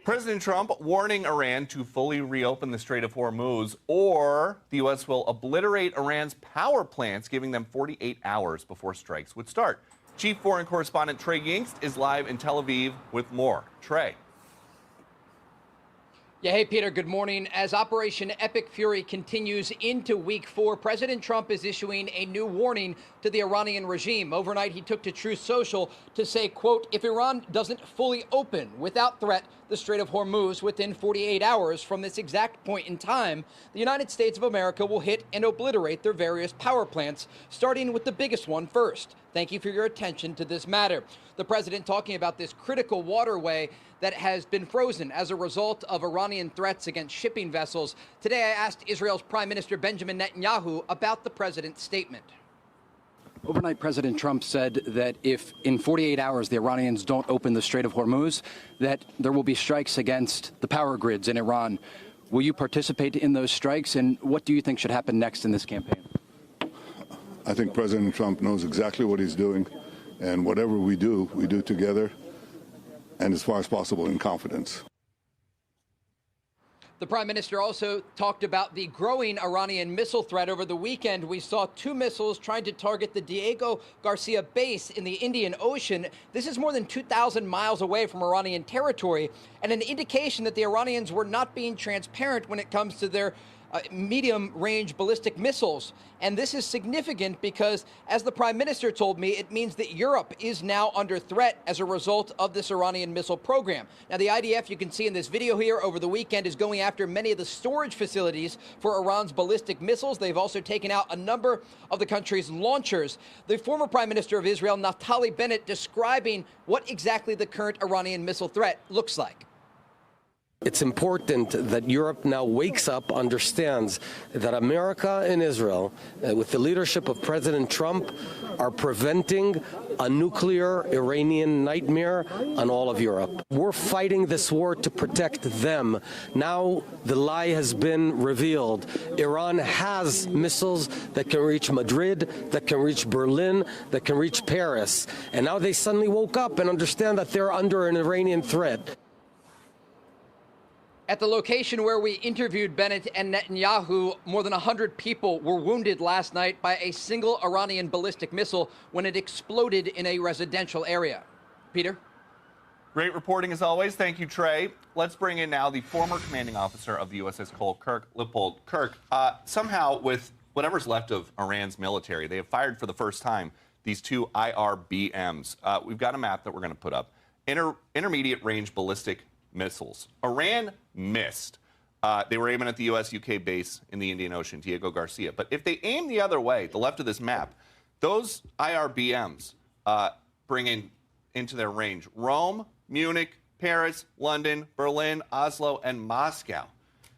S11: President Trump warning Iran to fully reopen the Strait of Hormuz, or the U.S. will obliterate Iran's power plants, giving them 48 hours before strikes would start. Chief Foreign Correspondent Trey Yingst is live in Tel Aviv with more. Trey.
S12: Yeah, hey, Peter, good morning. As Operation Epic Fury continues into week 4, President Trump is issuing a new warning to the Iranian regime. Overnight, he took to Truth Social to say, quote, if Iran doesn't fully open without threat the Strait of Hormuz within 48 hours from this exact point in time, the United States of America will hit and obliterate their various power plants, starting with the biggest one first. Thank you for your attention to this matter. The president talking about this critical waterway that has been frozen as a result of Iranian threats against shipping vessels. Today, I asked Israel's Prime Minister Benjamin Netanyahu about the president's statement.
S13: Overnight, President Trump said that if in 48 hours the Iranians don't open the Strait of Hormuz, that there will be strikes against the power grids in Iran. Will you participate in those strikes, and what do you think should happen next in this campaign?
S14: I think President Trump knows exactly what he's doing, and whatever we do together and as far as possible in confidence.
S12: The Prime Minister also talked about the growing Iranian missile threat. Over the weekend, we saw 2 missiles trying to target the Diego Garcia base in the Indian Ocean. This is more than 2,000 miles away from Iranian territory, and an indication that the Iranians were not being transparent when it comes to their medium-range ballistic missiles. And this is significant because, as the Prime Minister told me, it means that Europe is now under threat as a result of this Iranian missile program. Now, the IDF, you can see in this video here, over the weekend is going after many of the storage facilities for Iran's ballistic missiles. They've also taken out a number of the country's launchers. The former Prime Minister of Israel, Naftali Bennett, describing what exactly the current Iranian missile threat looks like.
S15: It's important that Europe now wakes up, understands that America and Israel, with the leadership of President Trump, are preventing a nuclear Iranian nightmare on all of Europe. We're fighting this war to protect them. Now the lie has been revealed. Iran has missiles that can reach Madrid, that can reach Berlin, that can reach Paris. And now they suddenly woke up and understand that they're under an Iranian threat.
S12: At the location where we interviewed Bennett and Netanyahu, more than 100 people were wounded last night by a single Iranian ballistic missile when it exploded in a residential area. Peter?
S11: Great reporting as always. Thank you, Trey. Let's bring in now the former commanding officer of the USS Cole, Kirk Lippold. Kirk, somehow with whatever's left of Iran's military, they have fired for the first time these two IRBMs. We've got a map that we're going to put up. Intermediate range ballistic missiles. Iran missed. They were aiming at the U.S.-UK base in the Indian Ocean, Diego Garcia. But if they aim the other way, the left of this map, those IRBMs bring into their range Rome, Munich, Paris, London, Berlin, Oslo, and Moscow.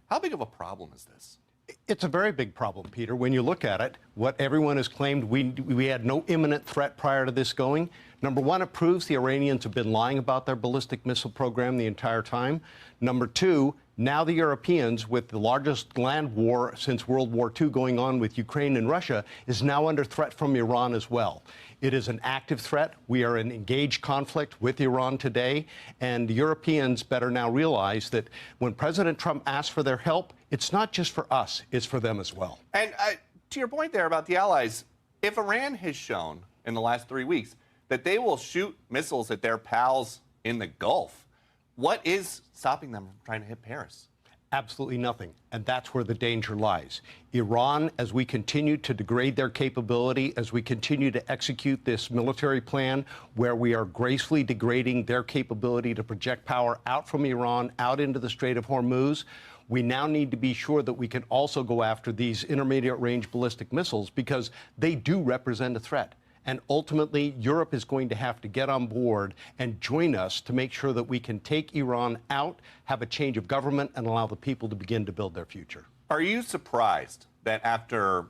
S11: How big of a problem is this?
S16: It's a very big problem, Peter. When you look at it, what everyone has claimed, we had no imminent threat prior to this going. Number one, it proves the Iranians have been lying about their ballistic missile program the entire time. Number two, now the Europeans, with the largest land war since World War II going on with Ukraine and Russia, is now under threat from Iran as well. It is an active threat. We are in engaged conflict with Iran today, and the Europeans better now realize that when President Trump asks for their help, it's not just for us, it's for them as well.
S11: And to your point there about the allies, if Iran has shown in the last 3 weeks that they will shoot missiles at their pals in the Gulf, what is stopping them from trying to hit Paris?
S16: Absolutely nothing. And that's where the danger lies. Iran, as we continue to degrade their capability, as we continue to execute this military plan where we are gracefully degrading their capability to project power out from Iran, out into the Strait of Hormuz, we now need to be sure that we can also go after these intermediate range ballistic missiles because they do represent a threat. And ultimately, Europe is going to have to get on board and join us to make sure that we can take Iran out, have a change of government, and allow the people to begin to build their future.
S11: Are you surprised that after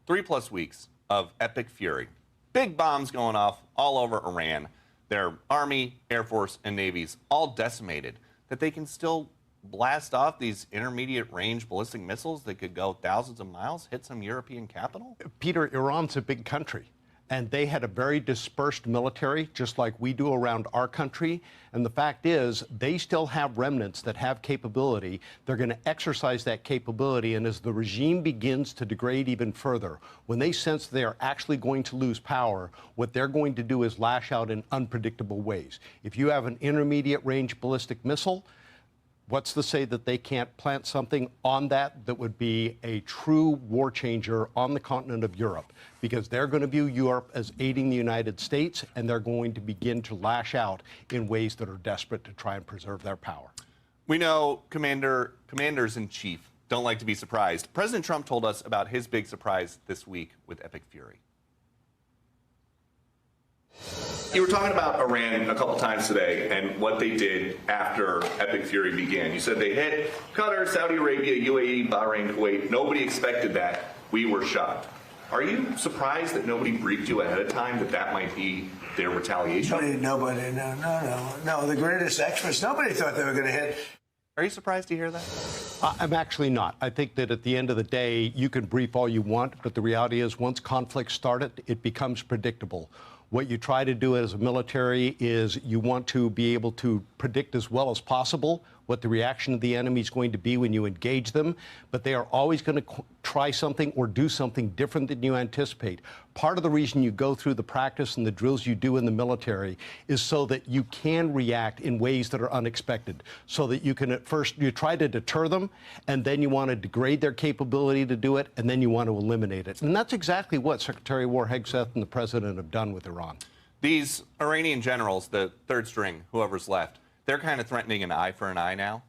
S11: 3+ weeks of epic fury, big bombs going off all over Iran, their army, air force, and navies all decimated, that they can still blast off these intermediate range ballistic missiles that could go thousands of miles, hit some European capital?
S16: Peter, Iran's a big country. And they had a very dispersed military, just like we do around our country. And the fact is, they still have remnants that have capability. They're going to exercise that capability. And as the regime begins to degrade even further, when they sense they are actually going to lose power, what they're going to do is lash out in unpredictable ways. If you have an intermediate range ballistic missile, what's to say that they can't plant something on that that would be a true war changer on the continent of Europe? Because they're going to view Europe as aiding the United States, and they're going to begin to lash out in ways that are desperate to try and preserve their power.
S11: We know commanders-in-chief don't like to be surprised. President Trump told us about his big surprise this week with epic fury. You were talking about Iran a couple times today and what they did after Epic Fury began. You said they hit Qatar, Saudi Arabia, UAE, Bahrain, Kuwait. Nobody expected that. We were shocked. Are you surprised that nobody briefed you ahead of time that that might be their retaliation?
S17: Nobody, no. The greatest experts, nobody thought they were going to hit.
S11: Are you surprised to hear that?
S16: I'm actually not. I think that at the end of the day, you can brief all you want, but the reality is once conflict started, it becomes predictable. What you try to do as a military is you want to be able to predict as well as possible what the reaction of the enemy is going to be when you engage them, but they are always going to try something or do something different than you anticipate. Part of the reason you go through the practice and the drills you do in the military is so that you can react in ways that are unexpected, so that you can at first, you try to deter them, and then you want to degrade their capability to do it, and then you want to eliminate it. And that's exactly what Secretary of War Hegseth and the President have done with Iran.
S11: These Iranian generals, the third string, whoever's left, they're kind of threatening an eye for an eye now.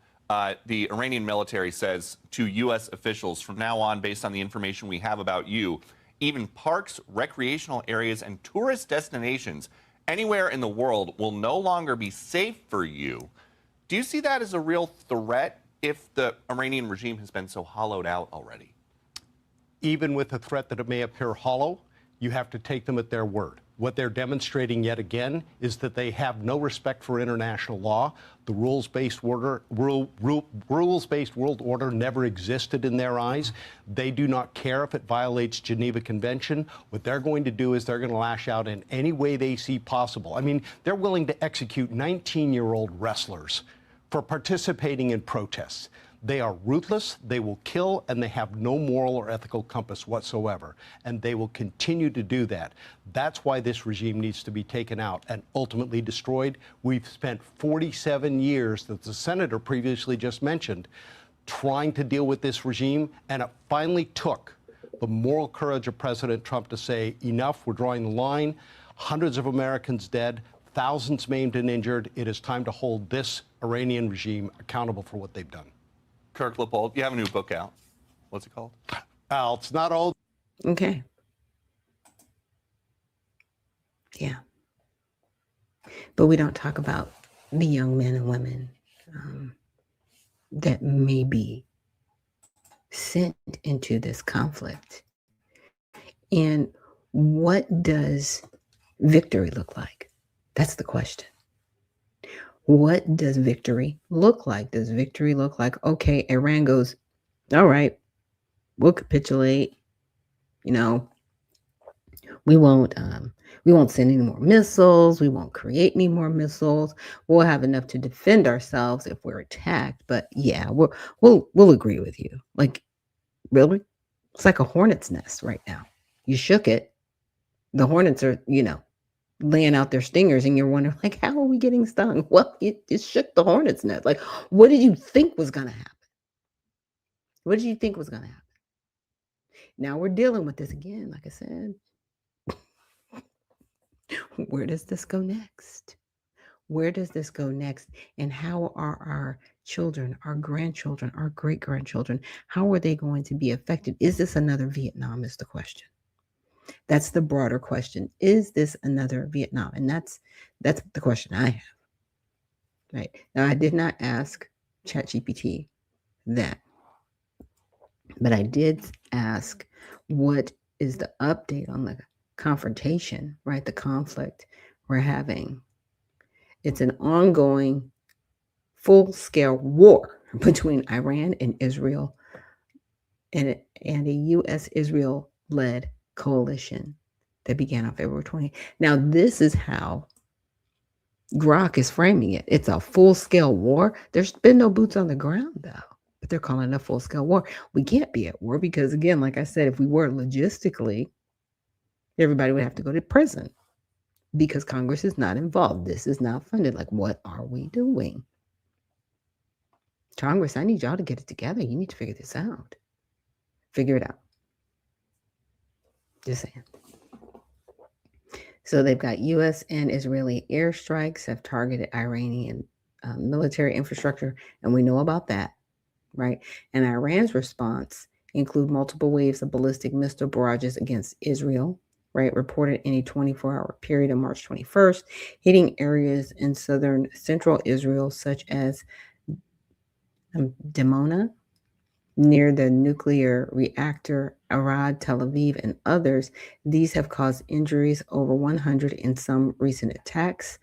S11: The Iranian military says to U.S. officials, from now on, based on the information we have about you, even parks, recreational areas, and tourist destinations anywhere in the world will no longer be safe for you. Do you see that as a real threat if the Iranian regime has been so hollowed out already?
S16: Even with the threat that it may appear hollow, you have to take them at their word. What they're demonstrating yet again is that they have no respect for international law. The rules-based world order never existed in their eyes. They do not care if it violates Geneva Convention. What they're going to do is they're going to lash out in any way they see possible. I mean, they're willing to execute 19-year-old wrestlers for participating in protests. They are ruthless, they will kill, and they have no moral or ethical compass whatsoever. And they will continue to do that. That's why this regime needs to be taken out and ultimately destroyed. We've spent 47 years, that the senator previously just mentioned, trying to deal with this regime, and it finally took the moral courage of President Trump to say, enough, we're drawing the line. Hundreds of Americans dead, thousands maimed and injured. It is time to hold this Iranian regime accountable for what they've done.
S11: Kirk Lippold, you have a new book out. What's it called?
S16: It's not all.
S1: Okay. Yeah. But we don't talk about the young men and women that may be sent into this conflict. And what does victory look like? That's the question. What does victory look like? Does victory look like, okay, Iran goes, all right, we'll capitulate, you know, we won't send any more missiles, we won't create any more missiles, we'll have enough to defend ourselves if we're attacked, but yeah, we'll agree with you. Like, really? It's like a hornet's nest right now. You shook it. The hornets are, laying out their stingers, and you're wondering, like, how are we getting stung? Well, it shook the hornet's nest. Like, what did you think was going to happen? What did you think was going to happen? Now we're dealing with this again, like I said. Where does this go next? Where does this go next? And how are our children, our grandchildren, our great-grandchildren, how are they going to be affected? Is this another Vietnam is the question. That's the broader question. Is this another Vietnam? And that's the question I have. Right. Now, I did not ask ChatGPT that, but I did ask, what is the update on the confrontation, right? The conflict we're having. It's an ongoing full-scale war between Iran and Israel and a U.S.-Israel-led coalition that began on February 20. Now, this is how Grok is framing it. It's a full-scale war. There's been no boots on the ground, though, but they're calling it a full-scale war. We can't be at war because, again, like I said, if we were logistically, everybody would have to go to prison because Congress is not involved. This is not funded. Like, what are we doing? Congress, I need y'all to get it together. You need to figure this out. Figure it out. Just saying. So they've got U.S. and Israeli airstrikes have targeted Iranian military infrastructure, and we know about that, right? And Iran's response include multiple waves of ballistic missile barrages against Israel, right? Reported in a 24-hour period on March 21st, hitting areas in central Israel, such as Dimona, near the nuclear reactor, Arad, Tel Aviv, and others. These have caused injuries, over 100 in some recent attacks,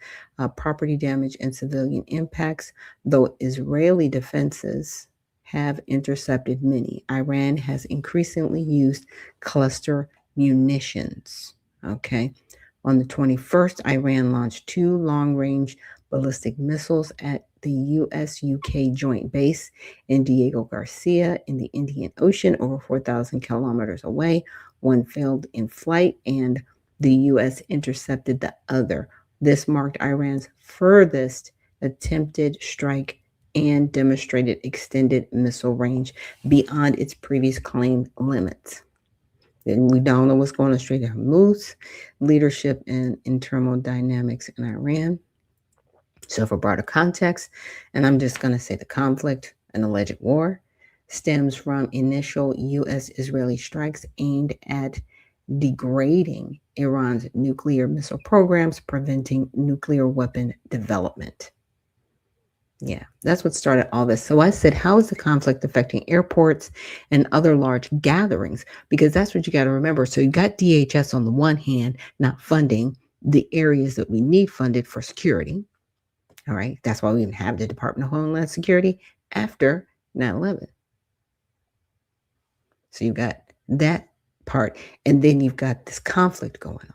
S1: property damage, and civilian impacts, though Israeli defenses have intercepted many. Iran has increasingly used cluster munitions. Okay. On the 21st, Iran launched 2 long-range ballistic missiles at the U.S.-UK joint base in Diego Garcia in the Indian Ocean, over 4,000 kilometers away. One failed in flight, and the U.S. intercepted the other. This marked Iran's furthest attempted strike and demonstrated extended missile range beyond its previous claimed limits. And we don't know what's going on straight to Hormuz, leadership and internal dynamics in Iran. So for broader context, and I'm just going to say the conflict, an alleged war, stems from initial U.S.-Israeli strikes aimed at degrading Iran's nuclear missile programs, preventing nuclear weapon development. Yeah, that's what started all this. So I said, how is the conflict affecting airports and other large gatherings? Because that's what you got to remember. So you got DHS on the one hand, not funding the areas that we need funded for security. All right. That's why we even have the Department of Homeland Security after 9/11. So you've got that part. And then you've got this conflict going on.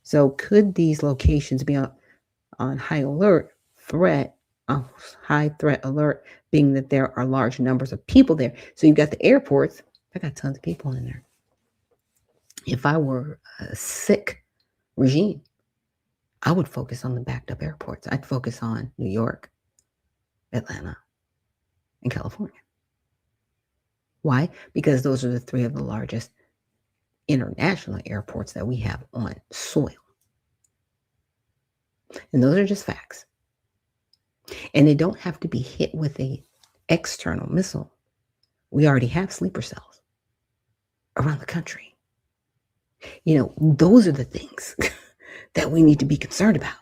S1: So could these locations be on high alert threat a high threat alert, being that there are large numbers of people there. So you've got the airports. I got tons of people in there. If I were a sick regime, I would focus on the backed up airports. I'd focus on New York, Atlanta, and California. Why? Because those are the three of the largest international airports that we have on soil. And those are just facts. And they don't have to be hit with an external missile. We already have sleeper cells around the country. You know, those are the things that we need to be concerned about.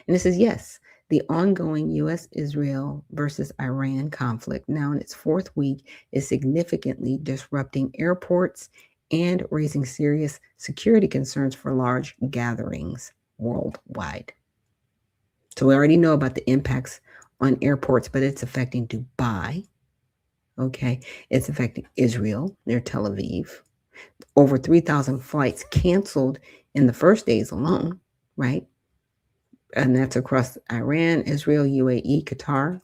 S1: And it says, yes, the ongoing U.S.-Israel versus Iran conflict, now in its fourth week, is significantly disrupting airports and raising serious security concerns for large gatherings worldwide. So we already know about the impacts on airports, but it's affecting Dubai. Okay, it's affecting Israel, near Tel Aviv. Over 3,000 flights canceled in the first days alone, right? And that's across Iran, Israel, UAE, Qatar.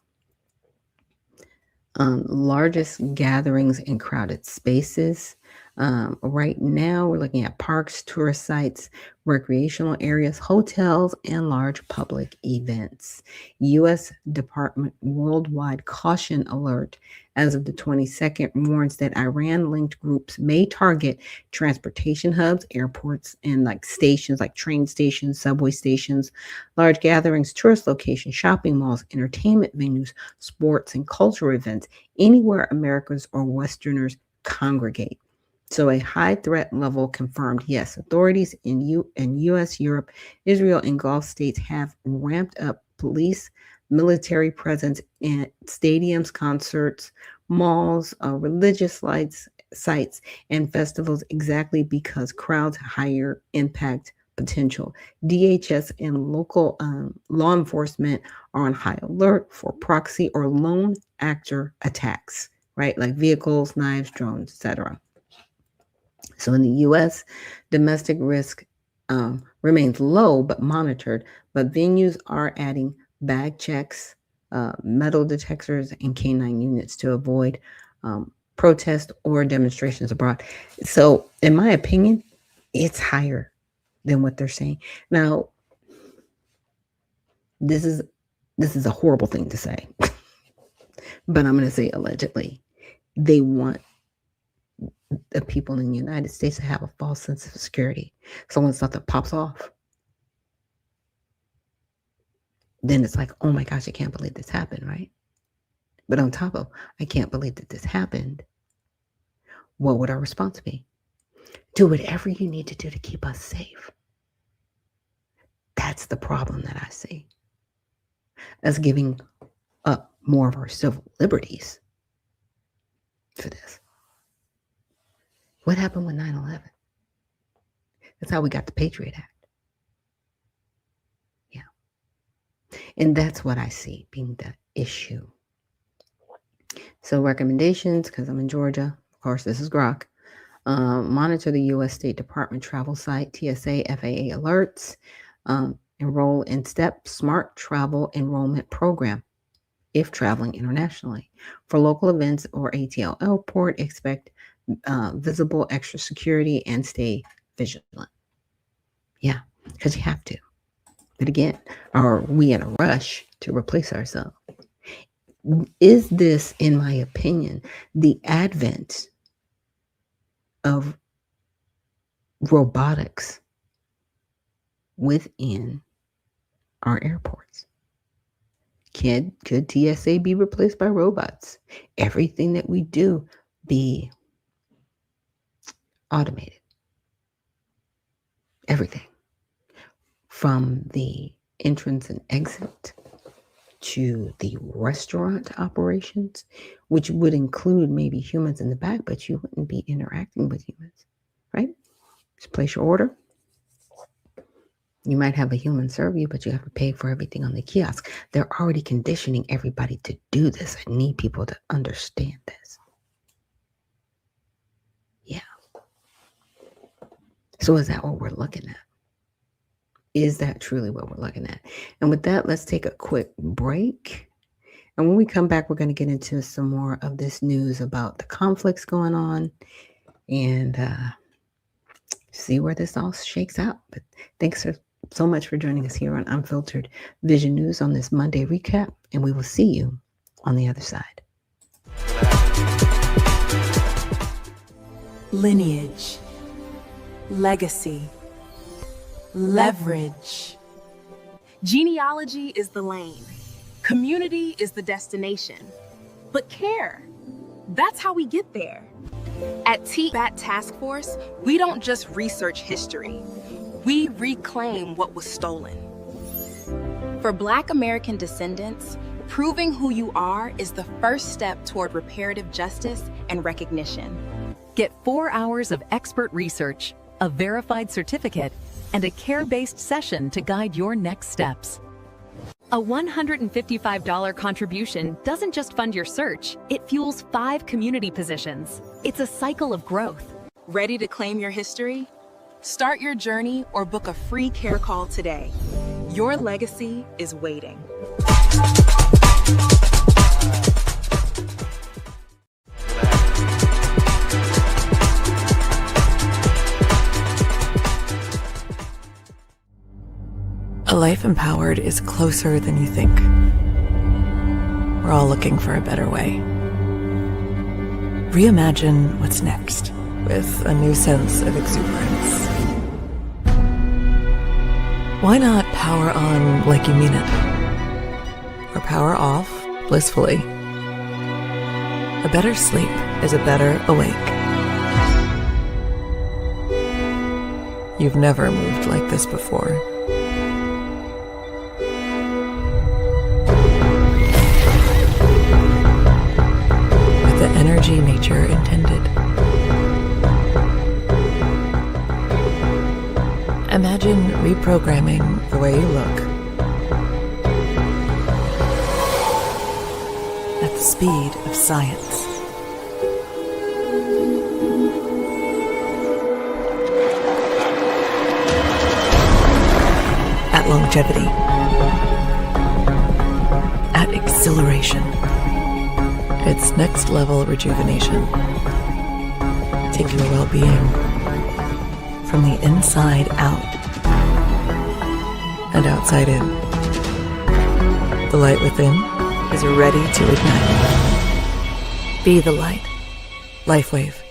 S1: Largest gatherings in crowded spaces. Right now, we're looking at parks, tourist sites, recreational areas, hotels, and large public events. U.S. Department worldwide caution alert as of the 22nd warns that Iran-linked groups may target transportation hubs, airports, and like stations, like train stations, subway stations, large gatherings, tourist locations, shopping malls, entertainment venues, sports and cultural events, anywhere Americans or Westerners congregate. So a high threat level confirmed. Yes, authorities in U.S., Europe, Israel, and Gulf states have ramped up police, military presence at stadiums, concerts, malls, religious sites, and festivals exactly because crowds higher impact potential. DHS and local law enforcement are on high alert for proxy or lone actor attacks, right? Like vehicles, knives, drones, etc. So in the U.S., domestic risk remains low but monitored, but venues are adding bag checks, metal detectors, and canine units to avoid protest or demonstrations abroad. So in my opinion, it's higher than what they're saying. Now, this is a horrible thing to say, but I'm going to say allegedly. They want the people in the United States to have a false sense of security. So when something pops off, then it's like, oh my gosh, I can't believe this happened, right? But on top of, I can't believe that this happened, what would our response be? Do whatever you need to do to keep us safe. That's the problem that I see. Us giving up more of our civil liberties for this. What happened with 9/11? That's how we got the Patriot Act. Yeah. And that's what I see being the issue. So recommendations, because I'm in Georgia. Of course, this is Grok. Monitor the U.S. State Department travel site, TSA, FAA alerts. Enroll in STEP Smart Travel Enrollment Program if traveling internationally. For local events or ATL airport, expect visible extra security and stay vigilant. Yeah, because you have to. But again, are we in a rush to replace ourselves? Is this, in my opinion, the advent of robotics within our airports? Could TSA be replaced by robots? Everything that we do be automated. Everything. From the entrance and exit to the restaurant operations, which would include maybe humans in the back, but you wouldn't be interacting with humans, right? Just place your order. You might have a human serve you, but you have to pay for everything on the kiosk. They're already conditioning everybody to do this. I need people to understand this. Yeah. So is that what we're looking at? Is that truly what we're looking at? And with that, let's take a quick break. And when we come back, we're going to get into some more of this news about the conflicts going on and see where this all shakes out. But thanks so much for joining us here on Unfiltered Vision News on this Monday recap. And we will see you on the other side.
S18: Lineage, legacy, leverage. Genealogy is the lane. Community is the destination. But care, that's how we get there. At TBAT Task Force, we don't just research history. We reclaim what was stolen. For Black American descendants, proving who you are is the first step toward reparative justice and recognition.
S19: Get 4 hours of expert research, a verified certificate, and a care-based session to guide your next steps. A $155 contribution doesn't just fund your search, it fuels 5 community positions. It's a cycle of growth.
S18: Ready to claim your history? Start your journey or book a free care call today. Your legacy is waiting.
S20: A life empowered is closer than you think. We're all looking for a better way. Reimagine what's next with a new sense of exuberance. Why not power on like you mean it? Or power off blissfully? A better sleep is a better awake. You've never moved like this before. Energy nature intended. Imagine reprogramming the way you look at the speed of science. At longevity. At exhilaration. It's next level rejuvenation. Take your well-being from the inside out and outside in. The light within is ready to ignite. Be the light. LifeWave.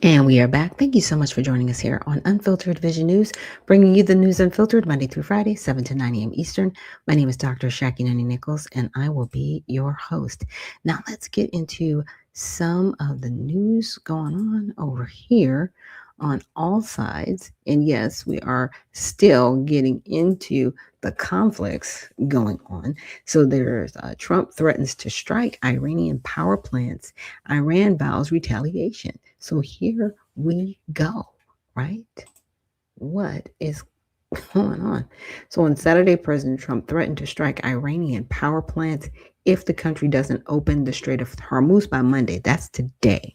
S1: And we are back. Thank you so much for joining us here on Unfiltered Vision News, bringing you the news unfiltered Monday through Friday, 7 to 9 a.m. Eastern. My name is Dr. Ashaki Noni Nichols, and I will be your host. Now, let's get into some of the news going on over here on all sides. And yes, we are still getting into the conflicts going on. So there's Trump threatens to strike Iranian power plants. Iran vows retaliation. So here we go, right? What is going on? So on Saturday, President Trump threatened to strike Iranian power plants if the country doesn't open the Strait of Hormuz by Monday. That's today.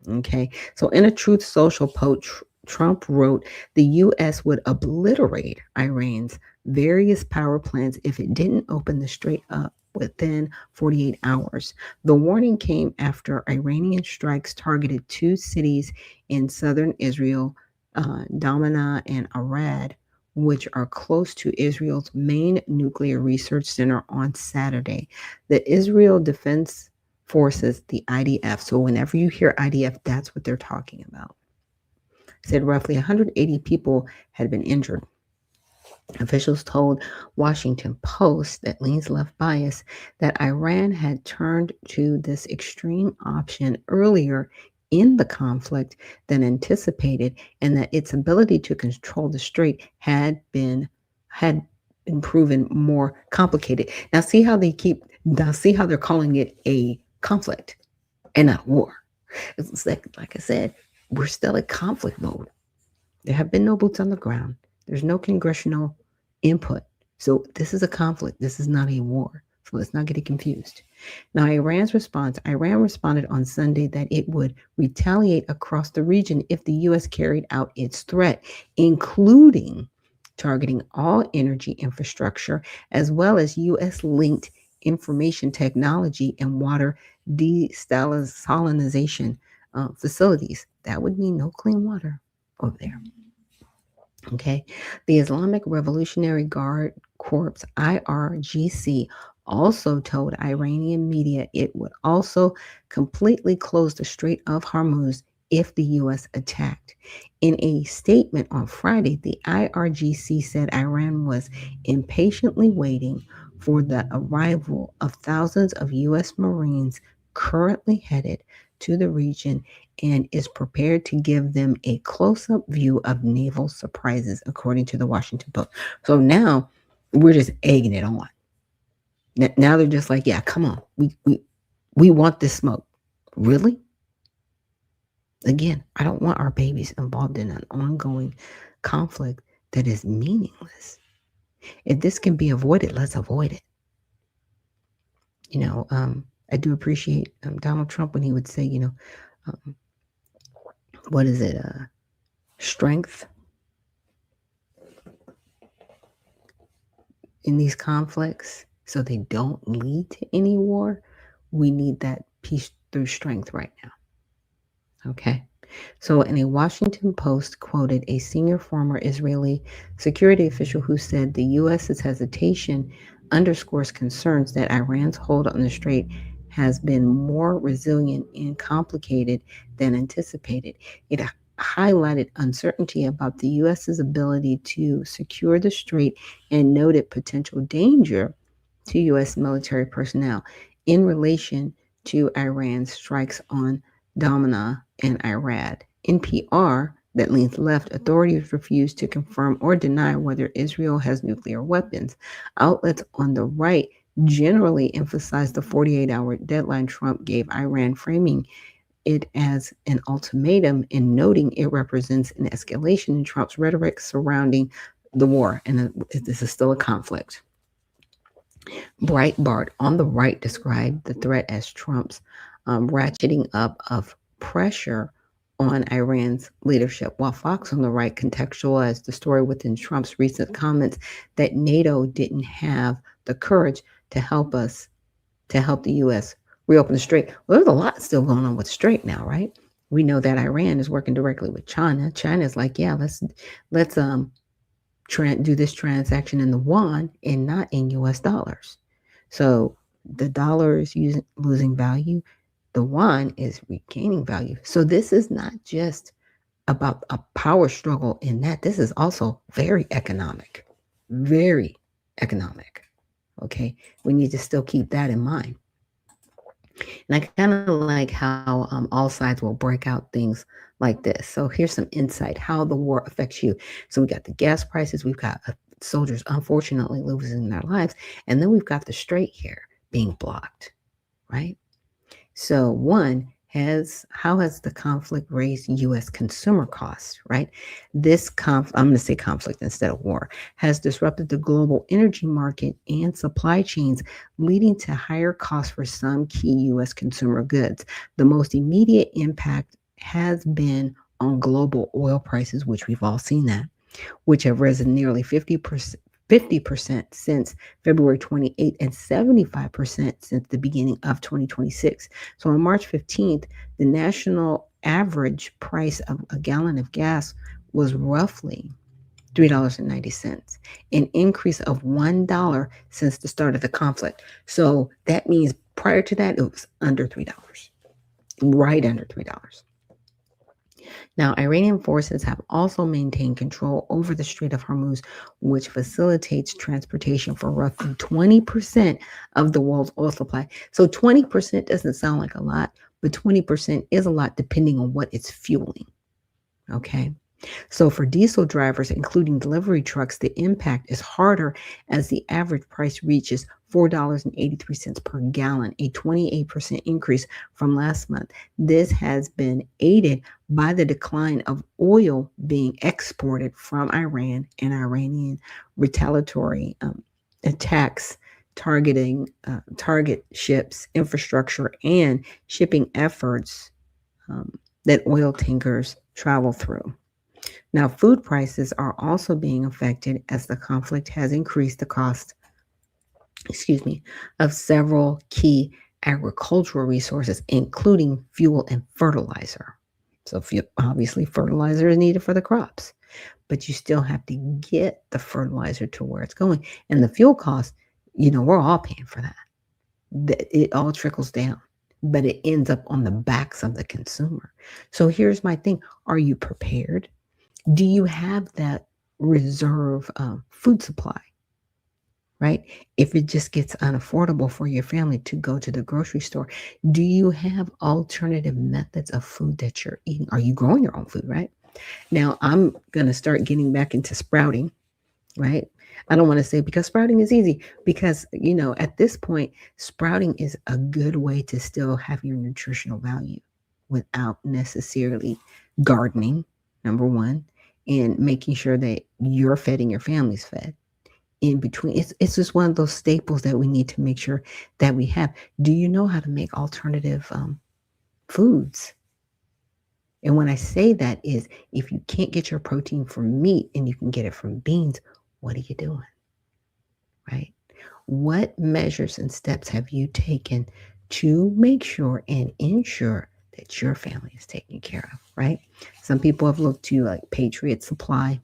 S1: Okay. So in a Truth Social post, Trump wrote the U.S. would obliterate Iran's various power plants if it didn't open the strait up within 48 hours. The warning came after Iranian strikes targeted 2 cities in southern Israel, Damana and Arad, which are close to Israel's main nuclear research center on Saturday. The Israel Defense Forces, the IDF, so whenever you hear IDF, that's what they're talking about, said roughly 180 people had been injured. Officials told Washington Post, that leans left bias, that Iran had turned to this extreme option earlier in the conflict than anticipated, and that its ability to control the strait had been proven more complicated. Now see how they're calling it a conflict and not war. It's like I said, we're still at conflict mode. There have been no boots on the ground. There's no congressional input So this is a conflict. This is not a war. So let's not get it confused. Now, Iran responded on Sunday that it would retaliate across the region if the U.S. carried out its threat, including targeting all energy infrastructure, as well as U.S. linked information technology and water desalinization facilities. That would mean no clean water over there. Okay. The Islamic Revolutionary Guard Corps, IRGC, also told Iranian media it would also completely close the Strait of Hormuz if the U.S. attacked. In a statement on Friday, the IRGC said Iran was impatiently waiting for the arrival of thousands of U.S. Marines currently headed to the region and is prepared to give them a close-up view of naval surprises, according to the Washington Post. So now we're just egging it on. Now they're just like, yeah, come on. We want this smoke. Really? Again, I don't want our babies involved in an ongoing conflict that is meaningless. If this can be avoided, let's avoid it. You know, I do appreciate Donald Trump when he would say, you know, what is it? Strength in these conflicts so they don't lead to any war. We need that peace through strength right now. Okay. So, in a Washington Post quoted a senior former Israeli security official who said the U.S.'s hesitation underscores concerns that Iran's hold on the strait has been more resilient and complicated than anticipated. It highlighted uncertainty about the U.S.'s ability to secure the strait and noted potential danger to U.S. military personnel in relation to Iran's strikes on Domina and Irad. NPR, that leans left, authorities refuse to confirm or deny whether Israel has nuclear weapons. Outlets on the right generally emphasize the 48-hour deadline Trump gave Iran, framing it as an ultimatum and noting it represents an escalation in Trump's rhetoric surrounding the war. And this is still a conflict. Breitbart on the right described the threat as Trump's ratcheting up of pressure on Iran's leadership, while Fox on the right contextualized the story within Trump's recent comments that NATO didn't have the courage to help the U.S. reopen the strait. Well, there's a lot still going on with the strait now, right? We know that Iran is working directly with China. China's like, yeah, let's do this transaction in the yuan and not in U.S. dollars. So the dollar is losing value. The yuan is regaining value. So this is not just about a power struggle in that. This is also very economic. Very economic. Okay. We need to still keep that in mind. And I kind of like how all sides will break out things like this. So here's some insight, how the war affects you. So we got the gas prices. We've got soldiers, unfortunately, losing their lives. And then we've got the strait here being blocked, right? So how has the conflict raised U.S. consumer costs, right? This I'm going to say conflict instead of war, has disrupted the global energy market and supply chains, leading to higher costs for some key U.S. consumer goods. The most immediate impact has been on global oil prices, which we've all seen that, which have risen nearly 50% since February 28th and 75% since the beginning of 2026. So on March 15th, the national average price of a gallon of gas was roughly $3.90, an increase of $1 since the start of the conflict. So that means prior to that, it was under $3, right under $3. Now, Iranian forces have also maintained control over the Strait of Hormuz, which facilitates transportation for roughly 20% of the world's oil supply. So 20% doesn't sound like a lot, but 20% is a lot depending on what it's fueling. Okay. So for diesel drivers, including delivery trucks, the impact is harder as the average price reaches $4.83 per gallon, a 28% increase from last month. This has been aided by the decline of oil being exported from Iran and Iranian retaliatory attacks target ships, infrastructure, and shipping efforts that oil tankers travel through. Now, food prices are also being affected as the conflict has increased the cost, of several key agricultural resources, including fuel and fertilizer. So, obviously, fertilizer is needed for the crops, but you still have to get the fertilizer to where it's going. And the fuel costs, we're all paying for that. It all trickles down, but it ends up on the backs of the consumer. So here's my thing. Are you prepared? Do you have that reserve food supply? Right? If it just gets unaffordable for your family to go to the grocery store, do you have alternative methods of food that you're eating? Are you growing your own food, right? Now, I'm going to start getting back into sprouting, right? I don't want to say because sprouting is easy, because, at this point, sprouting is a good way to still have your nutritional value without necessarily gardening, number one, and making sure that you're fed and your family's fed. In between, it's just one of those staples that we need to make sure that we have. Do you know how to make alternative foods? And when I say that is, if you can't get your protein from meat and you can get it from beans, what are you doing? Right? What measures and steps have you taken to make sure and ensure that your family is taken care of? Right? Some people have looked to like Patriot Supply.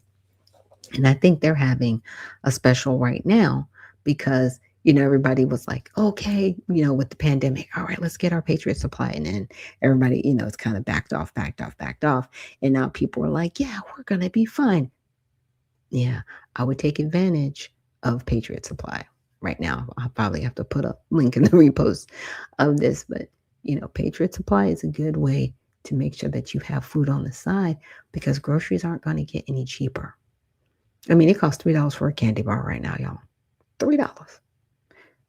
S1: And I think they're having a special right now because, everybody was like, okay, with the pandemic, all right, let's get our Patriot Supply. And then everybody, it's kind of backed off. And now people are like, yeah, we're going to be fine. Yeah, I would take advantage of Patriot Supply right now. I'll probably have to put a link in the repost of this. But, Patriot Supply is a good way to make sure that you have food on the side because groceries aren't going to get any cheaper. I mean, it costs $3 for a candy bar right now, y'all. $3.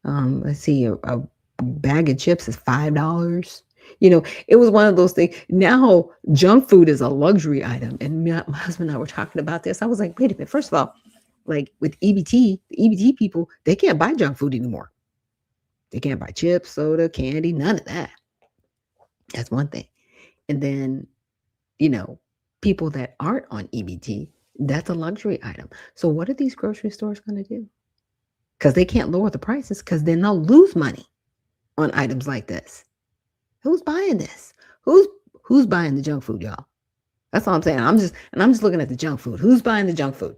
S1: Let's see, a bag of chips is $5. It was one of those things. Now, junk food is a luxury item. And my husband and I were talking about this. I was like, wait a minute. First of all, like with EBT, the EBT people, they can't buy junk food anymore. They can't buy chips, soda, candy, none of that. That's one thing. And then, people that aren't on EBT, that's a luxury item. So what are these grocery stores going to do? Because they can't lower the prices because then they'll lose money on items like this. Who's buying this? Who's buying the junk food, y'all? That's all I'm saying. I'm just looking at the junk food. Who's buying the junk food?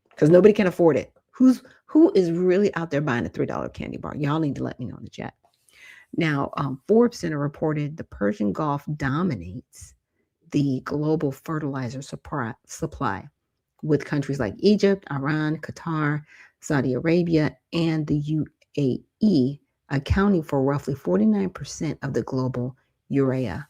S1: Because nobody can afford it. Who is really out there buying a $3 candy bar? Y'all need to let me know in the chat. Now, Forbes Center reported the Persian Gulf dominates the global fertilizer supply, with countries like Egypt, Iran, Qatar, Saudi Arabia, and the UAE accounting for roughly 49% of the global urea,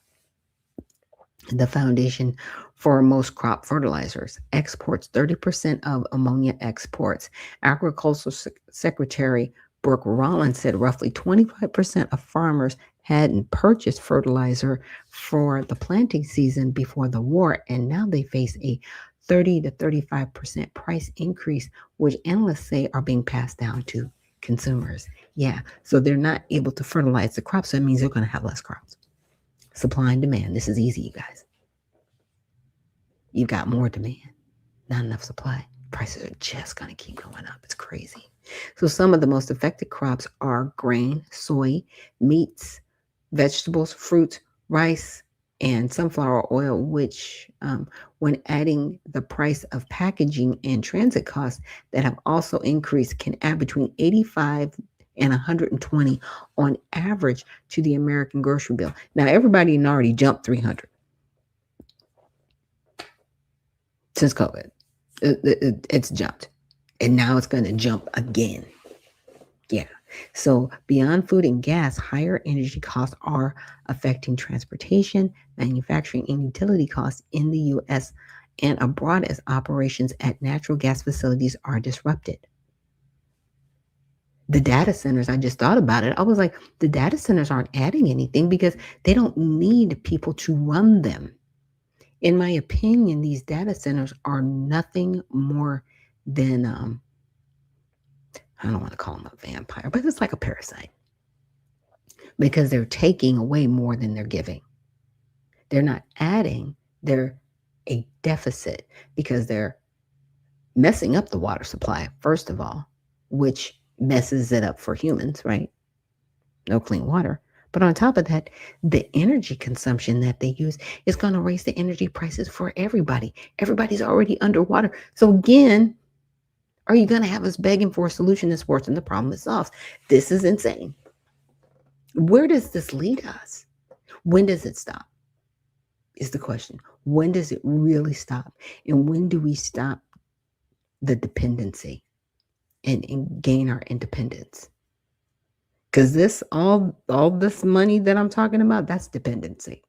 S1: the foundation for most crop fertilizers. Exports 30% of ammonia exports. Agricultural Secretary Brooke Rollins said roughly 25% of farmers hadn't purchased fertilizer for the planting season before the war, and now they face a 30 to 35% price increase, which analysts say are being passed down to consumers. Yeah, so they're not able to fertilize the crops, so it means they're going to have less crops. Supply and demand. This is easy, you guys. You've got more demand, not enough supply. Prices are just going to keep going up. It's crazy. So some of the most affected crops are grain, soy, meats, vegetables, fruits, rice, and sunflower oil, which when adding the price of packaging and transit costs that have also increased, can add between 85 and 120 on average to the American grocery bill. Now, everybody already jumped 300 since COVID. It's jumped. And now it's going to jump again. Yeah. So beyond food and gas, higher energy costs are affecting transportation, manufacturing, and utility costs in the U.S. and abroad as operations at natural gas facilities are disrupted. The data centers, I just thought about it. I was like, the data centers aren't adding anything because they don't need people to run them. In my opinion, these data centers are nothing more than I don't want to call them a vampire, but it's like a parasite because they're taking away more than they're giving. They're not adding, they're a deficit because they're messing up the water supply, first of all, which messes it up for humans, right? No clean water. But on top of that, the energy consumption that they use is going to raise the energy prices for everybody. Everybody's already underwater. So again, are you going to have us begging for a solution that's worse than the problem it solves? This is insane. Where does this lead us? When does it stop? Is the question. When does it really stop? And when do we stop the dependency and gain our independence? Because this all this money that I'm talking about, that's dependency.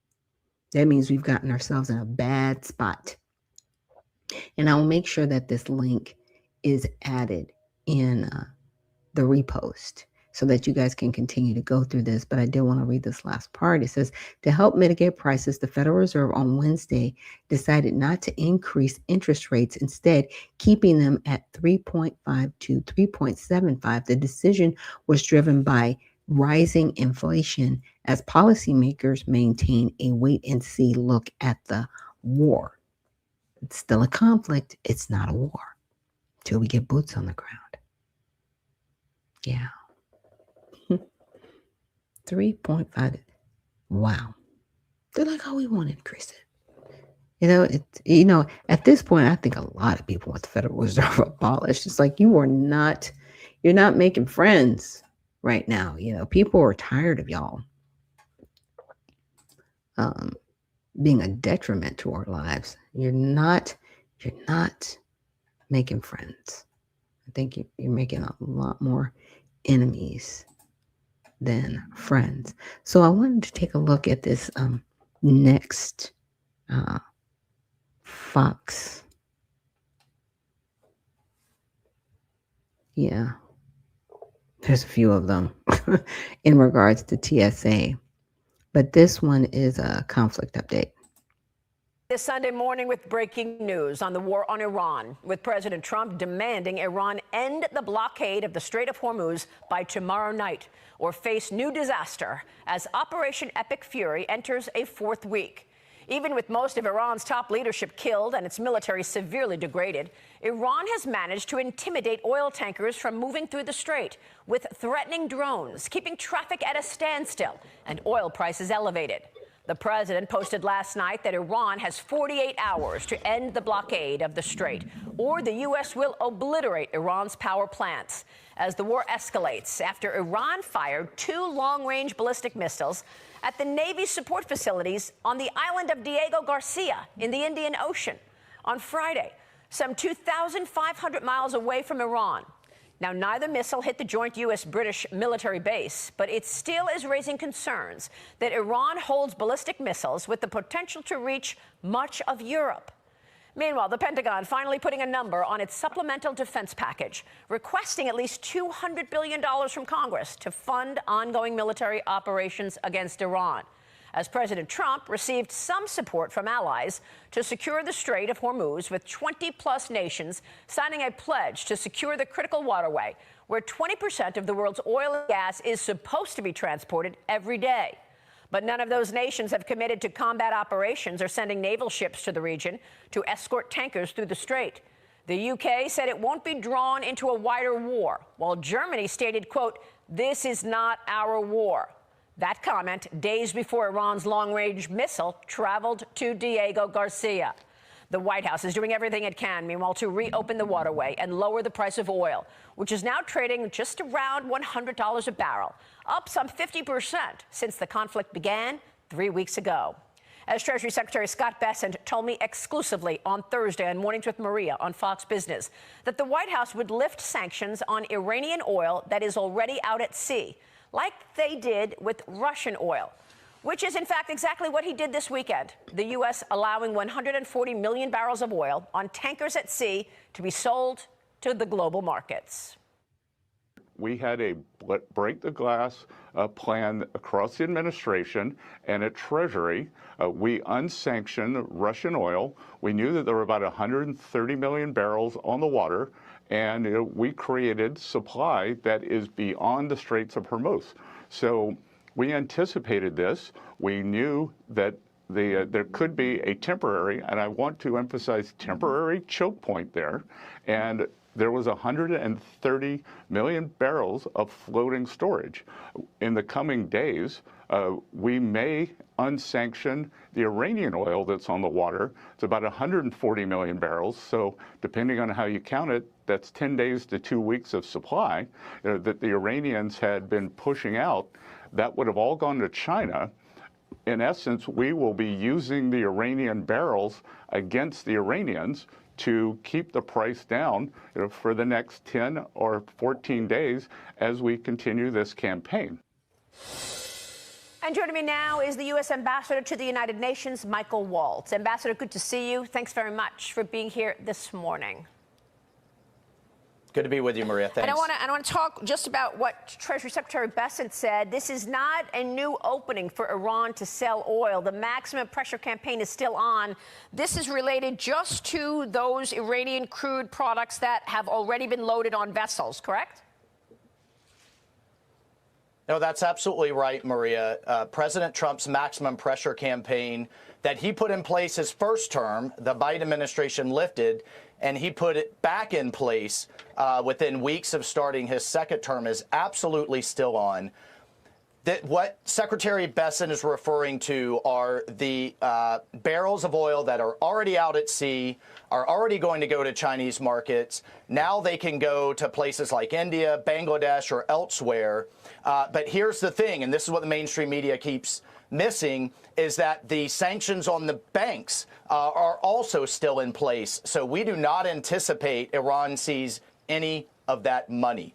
S1: That means we've gotten ourselves in a bad spot. And I'll make sure that this link is added in the repost so that you guys can continue to go through this. But I did want to read this last part. It says, to help mitigate prices, the Federal Reserve on Wednesday decided not to increase interest rates, instead keeping them at 3.5 to 3.75. The decision was driven by rising inflation as policymakers maintain a wait-and-see look at the war. It's still a conflict. It's not a war till we get boots on the ground. Yeah. 3.5. Wow. They're like, oh, we won't increase it. At this point, I think a lot of people want the Federal Reserve abolished. It's like you're not making friends right now. People are tired of y'all being a detriment to our lives. You're not making friends. I think you're making a lot more enemies than friends. So I wanted to take a look at this next Fox. Yeah, there's a few of them in regards to TSA, but this one is a conflict update.
S21: This Sunday morning with breaking news on the war on Iran, with President Trump demanding Iran end the blockade of the Strait of Hormuz by tomorrow night or face new disaster as Operation Epic Fury enters a fourth week. Even with most of Iran's top leadership killed and its military severely degraded, Iran has managed to intimidate oil tankers from moving through the strait with threatening drones, keeping traffic at a standstill and oil prices elevated. The president posted last night that Iran has 48 hours to end the blockade of the strait, or the U.S. will obliterate Iran's power plants. As the war escalates after Iran fired 2 long-range ballistic missiles at the Navy support facilities on the island of Diego Garcia in the Indian Ocean on Friday, some 2,500 miles away from Iran. Now, neither missile hit the joint U.S.-British military base, but it still is raising concerns that Iran holds ballistic missiles with the potential to reach much of Europe. Meanwhile, the Pentagon finally putting a number on its supplemental defense package, requesting at least $200 billion from Congress to fund ongoing military operations against Iran, as President Trump received some support from allies to secure the Strait of Hormuz, with 20-plus nations signing a pledge to secure the critical waterway, where 20% of the world's oil and gas is supposed to be transported every day. But none of those nations have committed to combat operations or sending naval ships to the region to escort tankers through the strait. The UK said it won't be drawn into a wider war, while Germany stated, quote, "This is not our war." That comment days before Iran's long-range missile traveled to Diego Garcia. The White House is doing everything it can, meanwhile, to reopen the waterway and lower the price of oil, which is now trading just around $100 a barrel, up some 50% since the conflict began 3 weeks ago. As Treasury Secretary Scott Bessent told me exclusively on Thursday on Mornings with Maria on Fox Business that the White House would lift sanctions on Iranian oil that is already out at sea, like they did with Russian oil, which is, in fact, exactly what he did this weekend. The U.S. allowing 140 million barrels of oil on tankers at sea to be sold to the global markets.
S2: we had a break the glass plan across the administration and at Treasury. We unsanctioned Russian oil. We knew that there were about 130 million barrels on the water, and we created supply that is beyond the Straits of Hormuz. So we anticipated this. We knew that there could be a temporary, and I want to emphasize temporary, choke point there. And there was 130 million barrels of floating storage. In the coming days, we may unsanction the Iranian oil that's on the water. It's about 140 million barrels. So depending on how you count it, that's 10 days to 2 weeks of supply that the Iranians had been pushing out. That would have all gone to China. In essence, we will be using the Iranian barrels against the Iranians to keep the price down for the next 10 or 14 days as we continue this campaign.
S21: And joining me now is the U.S. Ambassador to the United Nations, Michael Waltz. Ambassador, good to see you. Thanks very much for being here this morning.
S22: Good to be with you, Maria. Thanks.
S21: And I want to talk just about what Treasury Secretary Bessent said. This is not a new opening for Iran to sell oil. The maximum pressure campaign is still on. This is related just to those Iranian crude products that have already been loaded on vessels, correct?
S22: No, that's absolutely right, Maria. President Trump's maximum pressure campaign that he put in place his first term, the Biden administration lifted, and he put it back in place within weeks of starting his second term, is absolutely still on. What Secretary Bessent is referring to are the barrels of oil that are already out at sea, are already going to go to Chinese markets. Now they can go to places like India, Bangladesh, or elsewhere. But here's the thing, and this is what the mainstream media keeps missing, is that the sanctions on the banks are also still in place. So we do not anticipate Iran sees any of that money.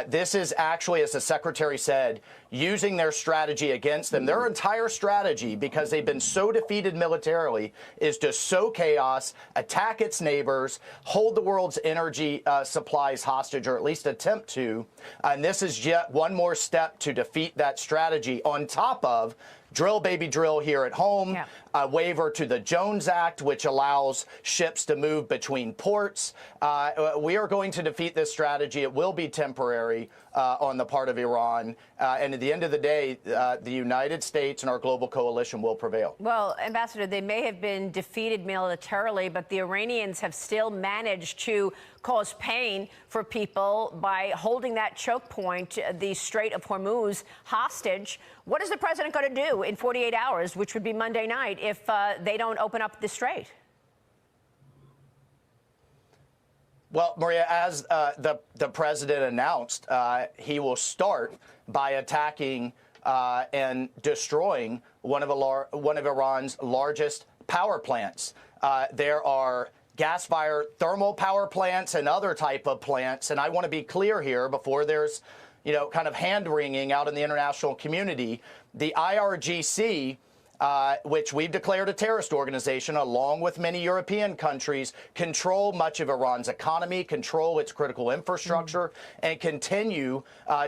S22: This is actually, as the secretary said, using their strategy against them. Their entire strategy, because they've been so defeated militarily, is to sow chaos, attack its neighbors, hold the world's energy supplies hostage, or at least attempt to. And this is yet one more step to defeat that strategy, on top of drill, baby, drill here at home, a waiver to the Jones Act, which allows ships to move between ports. We are going to defeat this strategy. It will be temporary on the part of Iran. And at the end of the day, the United States and our global coalition will prevail.
S21: Well, Ambassador, they may have been defeated militarily, but the Iranians have still managed to cause pain for people by holding that choke point, the Strait of Hormuz, hostage. What is the president going to do in 48 hours, which would be Monday night, if they don't open up the strait?
S22: Well, Maria, as the president announced, he will start by attacking and destroying one of Iran's largest power plants. There are gas-fired thermal power plants and other type of plants, and I want to be clear here before there's, kind of hand-wringing out in the international community. The IRGC, which we've declared a terrorist organization, along with many European countries, control much of Iran's economy, control its critical infrastructure, and continue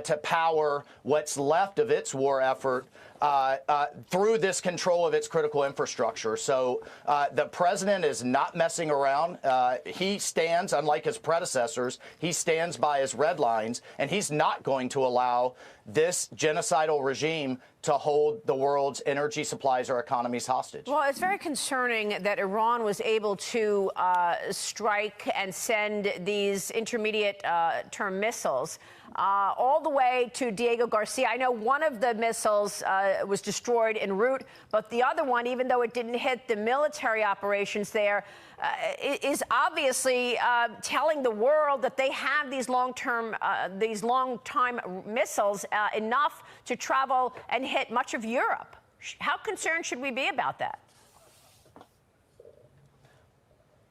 S22: to power what's left of its war effort through this control of its critical infrastructure. So the president is not messing around. He stands, unlike his predecessors, he stands by his red lines, and he's not going to allow this genocidal regime to hold the world's energy supplies or economies hostage.
S21: Well, it's very concerning that Iran was able to strike and send these intermediate term missiles all the way to Diego Garcia. I know one of the missiles was destroyed en route, but the other one, even though it didn't hit the military operations there, is obviously telling the world that they have these long-time missiles enough to travel and hit much of Europe. How concerned should we be about that?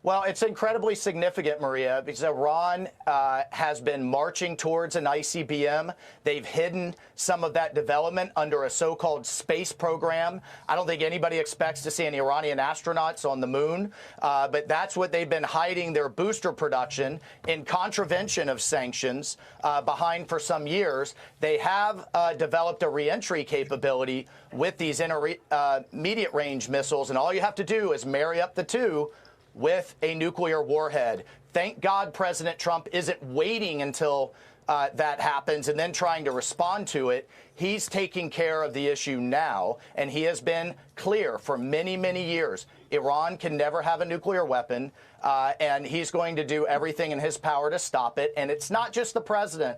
S22: Well, it's incredibly significant, Maria, because Iran has been marching towards an ICBM. They've hidden some of that development under a so-called space program. I don't think anybody expects to see any Iranian astronauts on the moon, but that's what they've been hiding their booster production in contravention of sanctions behind for some years. They have developed a reentry capability with these intermediate range missiles, and all you have to do is marry up the two with a nuclear warhead. Thank God President Trump isn't waiting until that happens and then trying to respond to it. He's taking care of the issue now, and he has been clear for many, many years. Iran can never have a nuclear weapon, and he's going to do everything in his power to stop it. And it's not just the president,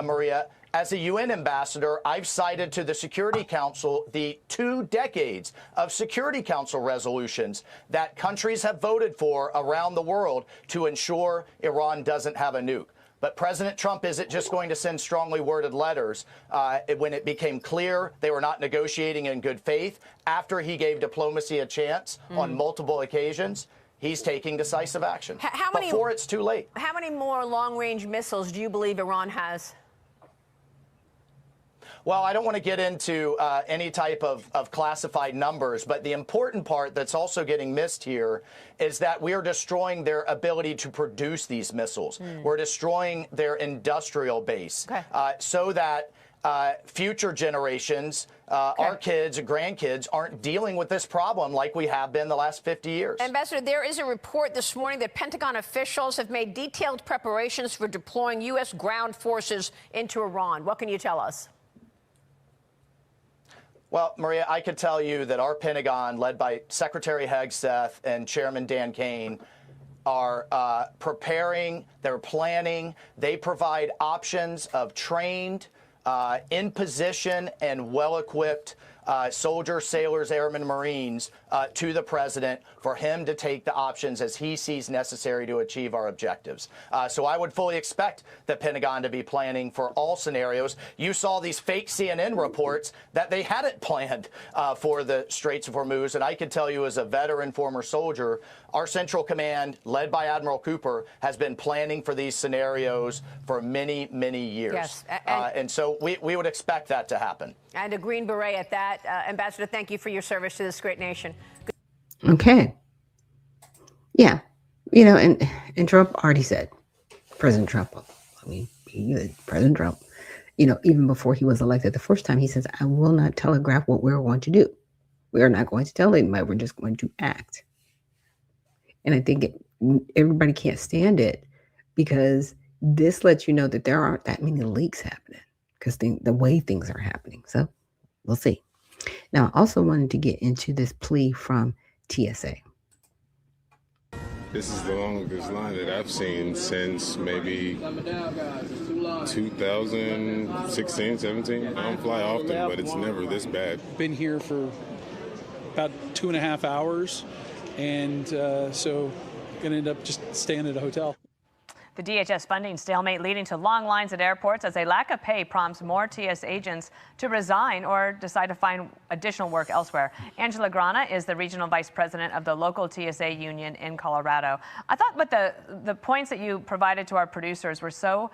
S22: Maria. As a UN ambassador, I've cited to the Security Council the 2 decades of Security Council resolutions that countries have voted for around the world to ensure Iran doesn't have a nuke. But President Trump isn't just going to send strongly worded letters. When it became clear they were not negotiating in good faith, after he gave diplomacy a chance on multiple occasions, he's taking decisive action before it's too late.
S21: How many more long-range missiles do you believe Iran has?
S22: Well, I don't want to get into any type of classified numbers, but the important part that's also getting missed here is that we are destroying their ability to produce these missiles. We're destroying their industrial base so that future generations, our kids and grandkids, aren't dealing with this problem like we have been the last 50 years.
S21: Ambassador, there is a report this morning that Pentagon officials have made detailed preparations for deploying U.S. ground forces into Iran. What can you tell us?
S22: Well, Maria, I could tell you that our Pentagon, led by Secretary Hegseth and Chairman Dan Kane, are preparing, they're planning, they provide options of trained, in position and well-equipped soldiers, sailors, airmen, Marines to the president for him to take the options as he sees necessary to achieve our objectives. So I would fully expect the Pentagon to be planning for all scenarios. You saw these fake CNN reports that they hadn't planned for the Straits of Hormuz. And I can tell you as a veteran former soldier, our Central Command, led by Admiral Cooper, has been planning for these scenarios for many, many years.
S21: Yes,
S22: and so we would expect that to happen.
S21: And a Green Beret at that. Ambassador, thank you for your service to this great nation.
S1: Okay. Yeah. You know, and Trump already said, President Trump, I mean, President Trump, you know, even before he was elected the first time, he says, I will not telegraph what we're going to do. We are not going to tell anybody. We're just going to act. And I think everybody can't stand it because this lets you know that there aren't that many leaks happening because the way things are happening. So we'll see. Now, I also wanted to get into this plea from TSA.
S3: This is the longest line that I've seen since maybe 2016, 17. I don't fly often, but it's never this bad.
S4: Been here for about 2.5 hours, and so gonna end up just staying at a hotel.
S23: The DHS funding stalemate leading to long lines at airports as a lack of pay prompts more TS agents to resign or decide to find additional work elsewhere. Angela Grana is the regional vice president of the local TSA union in Colorado. I thought but the points that you provided to our producers were so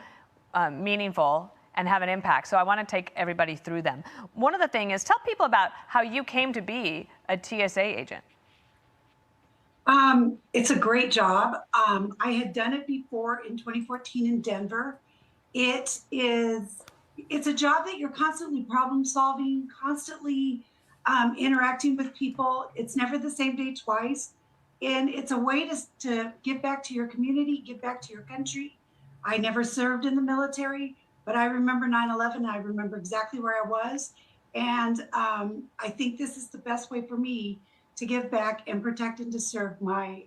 S23: meaningful and have an impact. So I want to take everybody through them. One of the things is tell people about how you came to be a TSA agent.
S24: It's a great job. I had done it before in 2014 in Denver. It's a job that you're constantly problem solving, constantly interacting with people. It's never the same day twice. And it's a way to give back to your community, give back to your country. I never served in the military, but I remember 9/11. I remember exactly where I was. And I think this is the best way for me to give back and protect and to serve my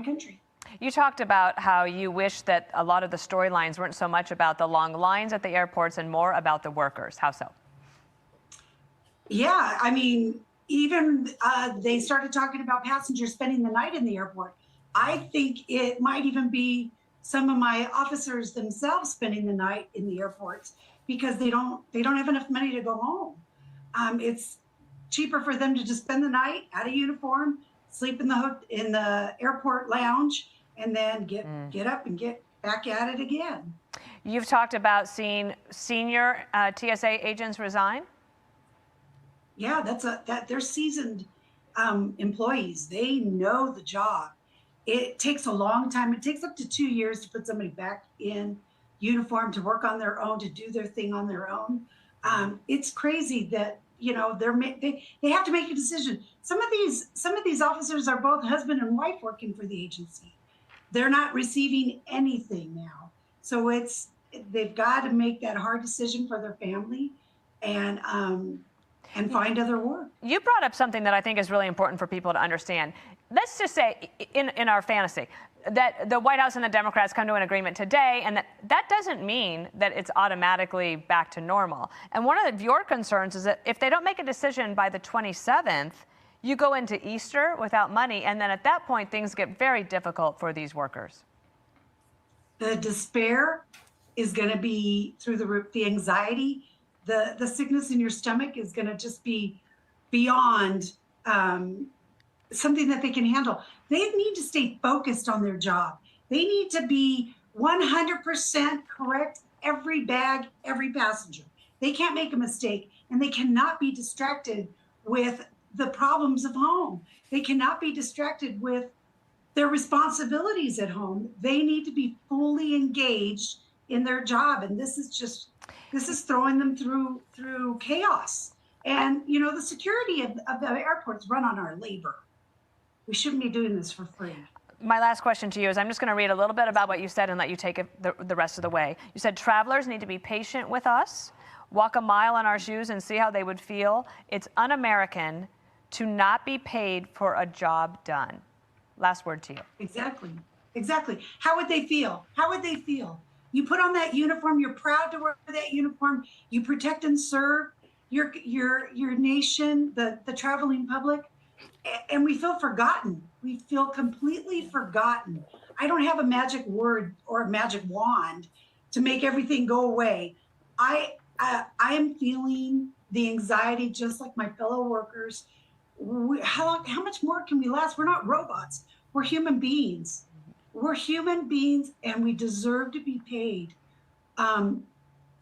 S24: country.
S23: You talked about how you wish that a lot of the storylines weren't so much about the long lines at the airports and more about the workers. How so?
S24: Yeah, I mean, even they started talking about passengers spending the night in the airport. I think it might even be some of my officers themselves spending the night in the airports because they don't have enough money to go home. It's cheaper for them to just spend the night out of uniform, sleep in the airport lounge, and then get up and get back at it again.
S23: You've talked about seeing senior TSA agents resign.
S24: Yeah, they're seasoned employees. They know the job. It takes a long time. It takes up to 2 years to put somebody back in uniform to work on their own, to do their thing on their own. It's crazy that they have to make a decision. Some of these officers are both husband and wife working for the agency. They're not receiving anything now, so they've got to make that hard decision for their family, and find other work.
S23: You brought up something that I think is really important for people to understand. Let's just say, in our fantasy, that the White House and the Democrats come to an agreement today, and that doesn't mean that it's automatically back to normal. And one of your concerns is that if they don't make a decision by the 27th, you go into Easter without money, and then at that point, things get very difficult for these workers.
S24: The despair is going to be through the roof. The anxiety, the sickness in your stomach is going to just be beyond something that they can handle. They need to stay focused on their job. They need to be 100% correct every bag, every passenger. They can't make a mistake, and they cannot be distracted with the problems of home. They cannot be distracted with their responsibilities at home. They need to be fully engaged in their job, and this is throwing them through chaos. And the security of the airports run on our labor. We shouldn't be doing this for free.
S23: My last question to you is, I'm just going to read a little bit about what you said and let you take it the rest of the way. You said travelers need to be patient with us, walk a mile in our shoes and see how they would feel. It's un-American to not be paid for a job done. Last word to you.
S24: Exactly. How would they feel? You put on that uniform, you're proud to wear that uniform, you protect and serve your nation, the traveling public, and we feel forgotten. We feel completely forgotten. I don't have a magic word or a magic wand to make everything go away. I am feeling the anxiety just like my fellow workers. How much more can we last? We're not robots. We're human beings. And we deserve to be paid.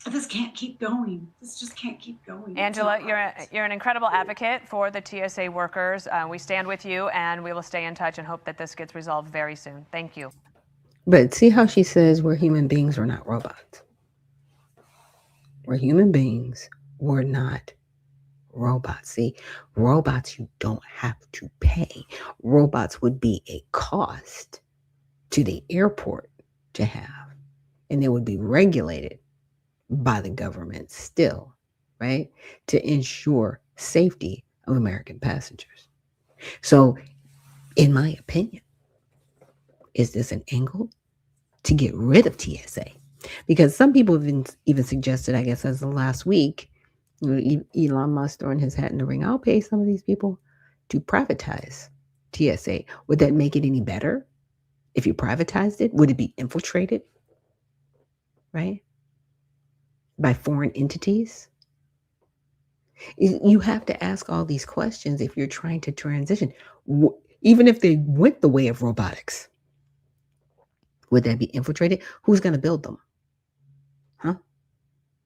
S24: This can't keep going. This just can't keep going.
S23: Angela, you're an incredible advocate for the TSA workers. We stand with you, and we will stay in touch and hope that this gets resolved very soon. Thank you.
S1: But see how she says we're human beings, we're not robots. We're human beings, we're not robots. See, robots you don't have to pay. Robots would be a cost to the airport to have, and they would be regulated by the government still, right, to ensure safety of American passengers. So, in my opinion, is this an angle to get rid of TSA? Because some people have even suggested, I guess, as of last week, Elon Musk throwing his hat in the ring, I'll pay some of these people to privatize TSA. Would that make it any better if you privatized it? Would it be infiltrated, right, by foreign entities? You have to ask all these questions if you're trying to transition. Even if they went the way of robotics, would that be infiltrated? Who's going to build them? Huh?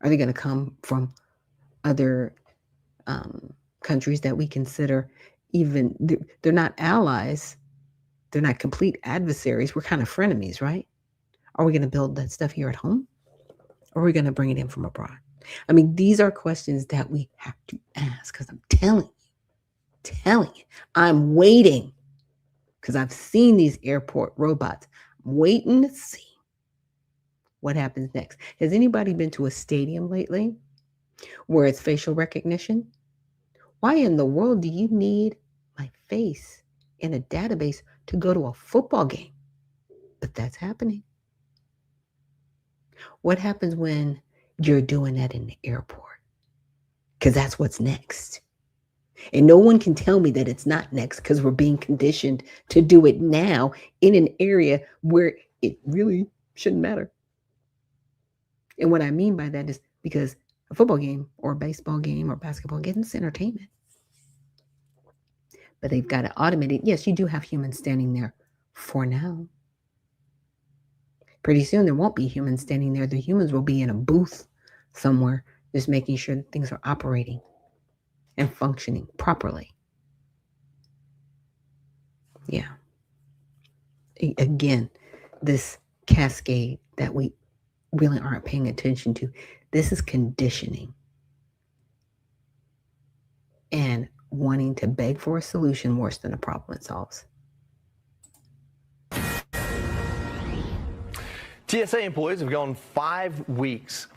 S1: Are they going to come from other countries that we consider even, they're not allies, they're not complete adversaries, we're kind of frenemies, right? Are we going to build that stuff here at home? Or are we going to bring it in from abroad? I mean, these are questions that we have to ask, because I'm telling you, I'm waiting, because I've seen these airport robots. I'm waiting to see what happens next. Has anybody been to a stadium lately where it's facial recognition? Why in the world do you need my face in a database to go to a football game? But that's happening. What happens when you're doing that in the airport? Because that's what's next. And no one can tell me that it's not next, because we're being conditioned to do it now in an area where it really shouldn't matter. And what I mean by that is because a football game or a baseball game or basketball game is entertainment. but they've got it automated. Yes, you do have humans standing there for now. Pretty soon there won't be humans standing there. The humans will be in a booth somewhere, just making sure that things are operating and functioning properly. Yeah. Again, this cascade that we really aren't paying attention to, this is conditioning and wanting to beg for a solution worse than a problem it solves.
S5: TSA employees have gone 5 weeks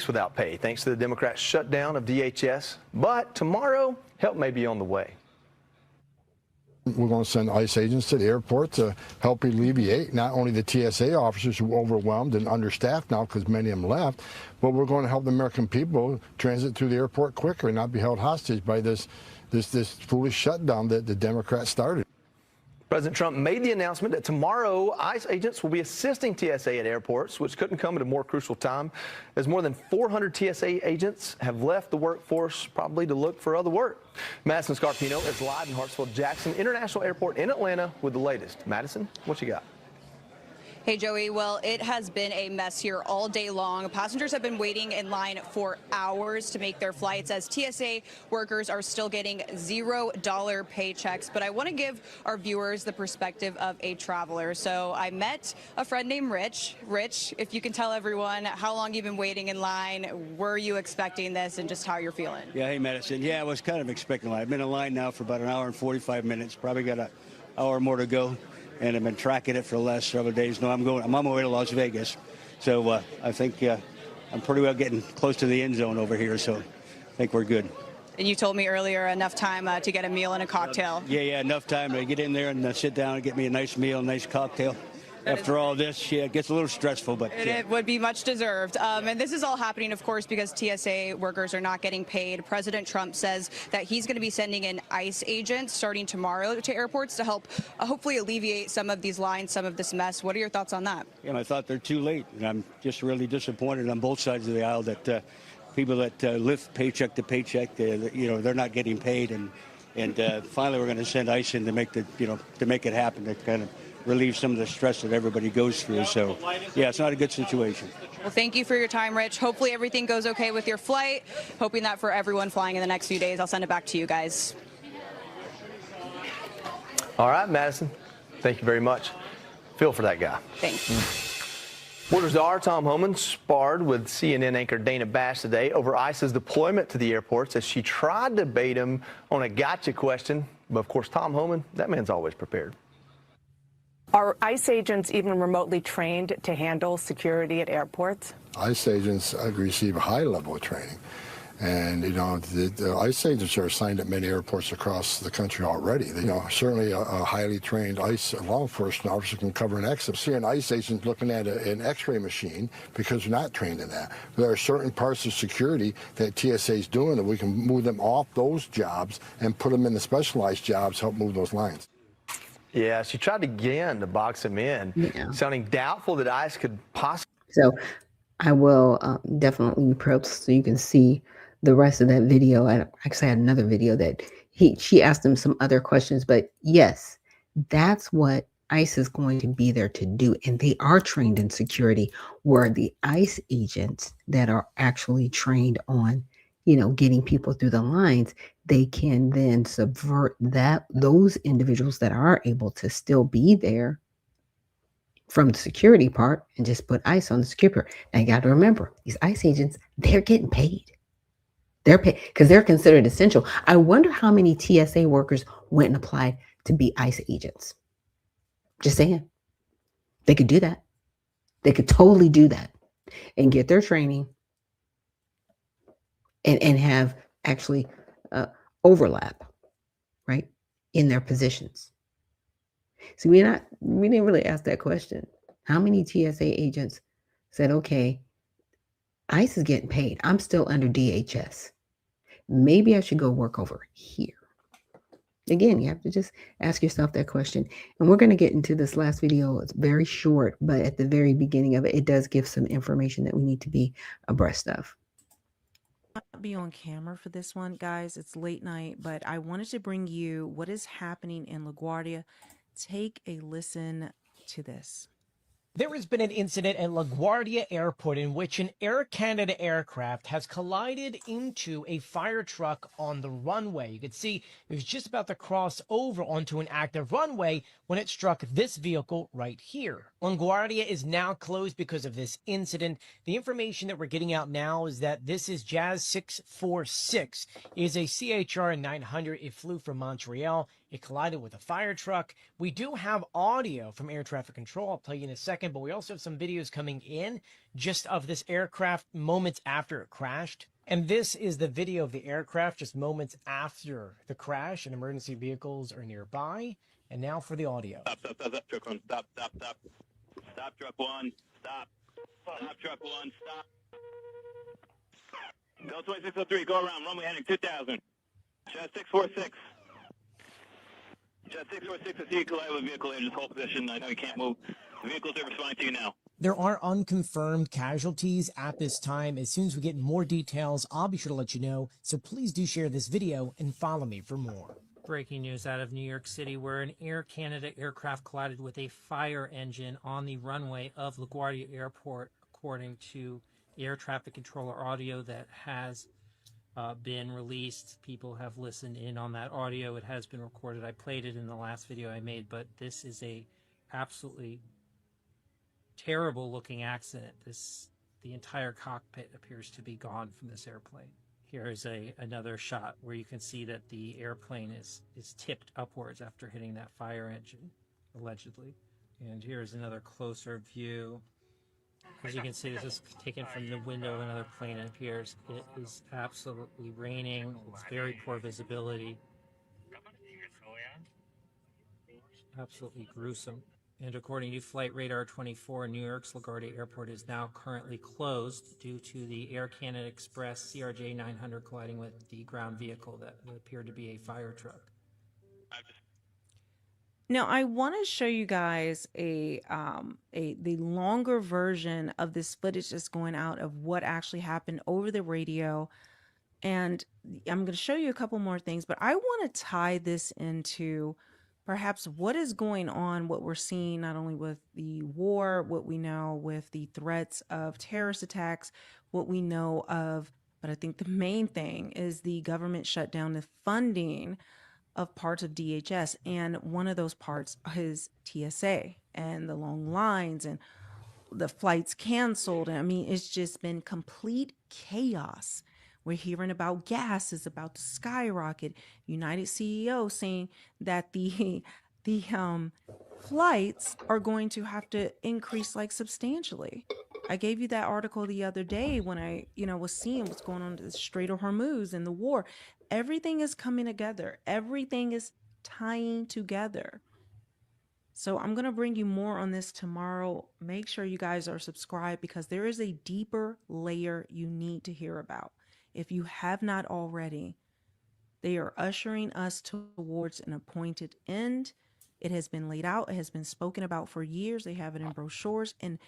S5: without pay thanks to the Democrats' shutdown of DHS. But tomorrow, help may be on the way.
S6: We're going to send ICE agents to the airport to help alleviate not only the TSA officers who are overwhelmed and understaffed now because many of them left, but we're going to help the American people transit through the airport quicker and not be held hostage by this foolish shutdown that the Democrats started.
S5: President Trump made the announcement that tomorrow ICE agents will be assisting TSA at airports, which couldn't come at a more crucial time, as more than 400 TSA agents have left the workforce, probably to look for other work. Madison Scarpino is live in Hartsfield-Jackson International Airport in Atlanta with the latest. Madison, what you got?
S7: Hey, Joey. Well, it has been a mess here all day long. Passengers have been waiting in line for hours to make their flights as TSA workers are still getting $0 paychecks. But I want to give our viewers the perspective of a traveler. So I met a friend named Rich. Rich, if you can tell everyone how long you've been waiting in line, were you expecting this, and just how you're feeling?
S8: Yeah, hey, Madison. Yeah, I was kind of expecting it. I've been in line now for about an hour and 45 minutes. Probably got an hour more to go. And I've been tracking it for the last several days. No, I'm on my way to Las Vegas. So I think I'm pretty well getting close to the end zone over here. So I think we're good.
S7: And you told me earlier enough time to get a meal and a cocktail.
S8: Yeah, enough time to get in there and sit down and get me a nice meal, a nice cocktail. After all this, yeah, it gets a little stressful, but yeah.
S7: It would be much deserved. And this is all happening, of course, because TSA workers are not getting paid. President Trump says that he's going to be sending in ICE agents starting tomorrow to airports to help hopefully alleviate some of these lines, some of this mess. What are your thoughts on that?
S8: Yeah, I thought they're too late, and I'm just really disappointed on both sides of the aisle that people that live paycheck to paycheck, they're not getting paid, and finally we're going to send ICE in to make it happen, to kind of relieve some of the stress that everybody goes through. So, yeah, it's not a good situation.
S7: Well, thank you for your time, Rich. Hopefully everything goes okay with your flight. Hoping that for everyone flying in the next few days. I'll send it back to you guys.
S5: All right, Madison. Thank you very much. Feel for that guy.
S7: Thanks.
S5: Reporters are Tom Homan sparred with CNN anchor Dana Bash today over ICE's deployment to the airports as she tried to bait him on a gotcha question. But, of course, Tom Homan, that man's always prepared.
S25: Are ICE agents even remotely trained to handle security at airports?
S6: ICE agents receive a high level of training. And, the ICE agents are assigned at many airports across the country already. Certainly a highly trained ICE law enforcement officer can cover an exit. See an ICE agent looking at an x-ray machine because they're not trained in that. There are certain parts of security that TSA is doing that we can move them off those jobs and put them in the specialized jobs, help move those lines.
S5: Yeah, she tried again to box him in, sounding doubtful that ICE could possibly.
S1: So I will definitely post so you can see the rest of that video. I actually had another video that she asked him some other questions, but yes, that's what ICE is going to be there to do. And they are trained in security, where the ICE agents that are actually trained on, getting people through the lines, they can then subvert those individuals that are able to still be there from the security part and just put ICE on the security part. Now you got to remember, these ICE agents, they're getting paid. They're paid because they're considered essential. I wonder how many TSA workers went and applied to be ICE agents. Just saying. They could do that. They could totally do that and get their training and have actually overlap, right, in their positions. See, we didn't really ask that question. How many TSA agents said, okay, ICE is getting paid. I'm still under DHS. Maybe I should go work over here. Again, you have to just ask yourself that question. And we're going to get into this last video. It's very short, but at the very beginning of it, it does give some information that we need to be abreast of.
S9: Be on camera for this one, guys. It's late night, but I wanted to bring you what is happening in LaGuardia. Take a listen to this.
S10: There has been an incident at LaGuardia Airport in which an Air Canada aircraft has collided into a fire truck on the runway. You can see it was just about to cross over onto an active runway when it struck this vehicle right here. LaGuardia is now closed because of this incident. The information that we're getting out now is that this is Jazz 646. It is a CHR 900. It flew from Montreal. It collided with a fire truck. We do have audio from air traffic control. I'll tell you in a second, but we also have some videos coming in just of this aircraft moments after it crashed. And this is the video of the aircraft just moments after the crash, and emergency vehicles are nearby. And now for the audio.
S13: Stop, truck one, stop. Stop, truck one, stop. Stop, truck one, stop. Go 2603, go around, runway heading 2000. Jet 646. Jet 646, I see you collide with a vehicle in just hold position. I know you can't move. The vehicles are responding to you now.
S10: There are unconfirmed casualties at this time. As soon as we get more details, I'll be sure to let you know. So please do share this video and follow me for more.
S14: Breaking news out of New York City, where an Air Canada aircraft collided with a fire engine on the runway of LaGuardia Airport, according to air traffic controller audio that has been released. People have listened in on that audio. It has been recorded. I played it in the last video I made, but this is a absolutely terrible looking accident. The entire cockpit appears to be gone from this airplane. Here is another shot where you can see that the airplane is tipped upwards after hitting that fire engine, allegedly. And here's another closer view. As you can see, this is taken from the window of another plane. It appears it is absolutely raining. It's very poor visibility. Absolutely gruesome. And according to Flight Radar 24, New York's LaGuardia Airport is now currently closed due to the Air Canada Express CRJ 900 colliding with the ground vehicle that appeared to be a fire truck.
S9: Now, I want to show you guys the longer version of this footage that's going out of what actually happened over the radio. And I'm going to show you a couple more things, but I want to tie this into perhaps what is going on, what we're seeing not only with the war, what we know with the threats of terrorist attacks, what we know of, but I think the main thing is the government shutdown, the funding of parts of DHS. And one of those parts is TSA and the long lines and the flights canceled. I mean, it's just been complete chaos. We're hearing about gas is about to skyrocket. United CEO saying that the flights are going to have to increase like substantially. I gave you that article the other day when I, was seeing what's going on in the Strait of Hormuz and the war. Everything is coming together. Everything is tying together. So I'm going to bring you more on this tomorrow. Make sure you guys are subscribed because there is a deeper layer you need to hear about. If you have not already, they are ushering us towards an appointed end. It has been laid out. It has been spoken about for years. They have it in brochures and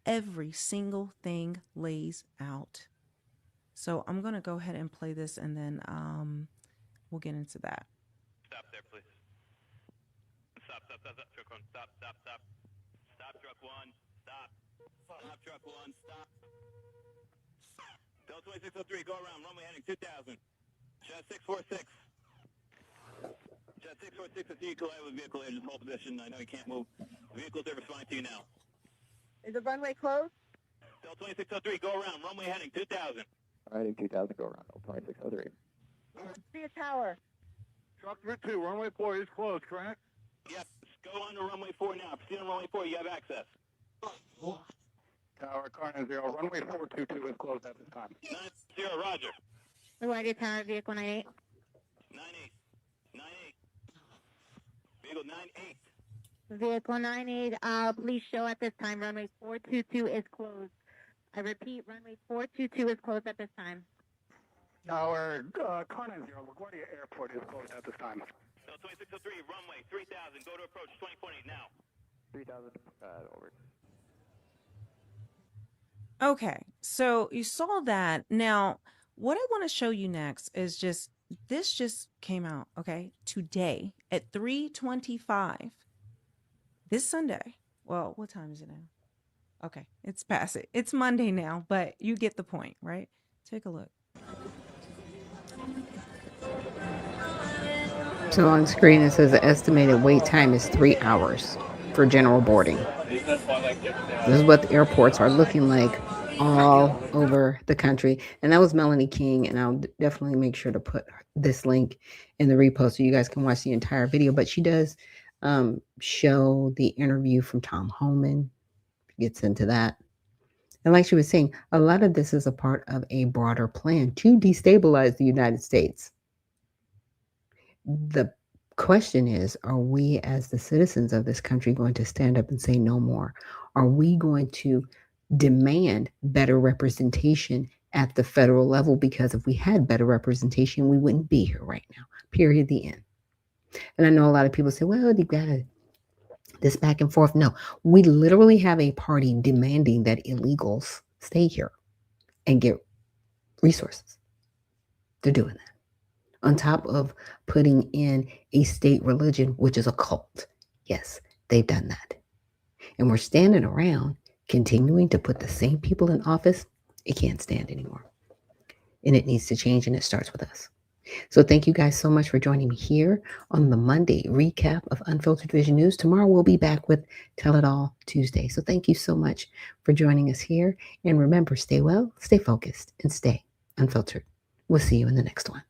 S9: every single thing lays out. So I'm going to go ahead and play this and then we'll get into that.
S13: Stop there, please. Stop, truck one, stop. Stop, truck one, stop. Stop, truck one, stop. Delta 2603, go around, runway heading 2000. Jet 646. Jet 646, I see you collide with a vehicle here, just hold position. I know you can't move. The vehicles are responding to you now.
S15: Is the runway closed?
S13: Delta 2603, go around, runway heading 2000.
S26: All right, 2000, go around, 2603.
S15: See a tower.
S13: Truck 2, runway 4 is closed, correct? Yes, go on to runway 4 now. Proceed on runway 4, you have access.
S27: Tower, Carno 0, runway 422 is closed at this time.
S13: 90, roger.
S15: LaGuardia Tower, vehicle 98.
S13: 98. Vehicle 98.
S15: Vehicle 98, please show at this time. Runway 422 is closed. I repeat, runway 422 is closed at this time.
S27: Tower, Carno 0, LaGuardia Airport is closed at this time.
S13: 2603, runway 3000, go to approach 20.8 now.
S26: 3000, over.
S9: Okay, so you saw that. Now, What I want to show you next is this just came out, okay, today at 3:25 this Sunday. Well, what time is it now? Okay, it's past it. It's Monday now, but you get the point, right? Take a look.
S1: So on screen it says the estimated wait time is 3 hours for general boarding. This is what the airports are looking like all over the country. And that was Melanie King, and I'll definitely make sure to put this link in the repost so you guys can watch the entire video. But she does show the interview from Tom Homan, gets into that. And like she was saying, a lot of this is a part of a broader plan to destabilize the United States. The question is, are we as the citizens of this country going to stand up and say no more? Are we going to demand better representation at the federal level? Because if we had better representation, we wouldn't be here right now. Period. The end. And I know a lot of people say, well, you got this back and forth. No, we literally have a party demanding that illegals stay here and get resources. They're doing that. On top of putting in a state religion, which is a cult. Yes, they've done that. And we're standing around continuing to put the same people in office. It can't stand anymore. And it needs to change, and it starts with us. So thank you guys so much for joining me here on the Monday recap of Unfiltered Vision News. Tomorrow we'll be back with Tell It All Tuesday. So thank you so much for joining us here. And remember, stay well, stay focused, and stay unfiltered. We'll see you in the next one.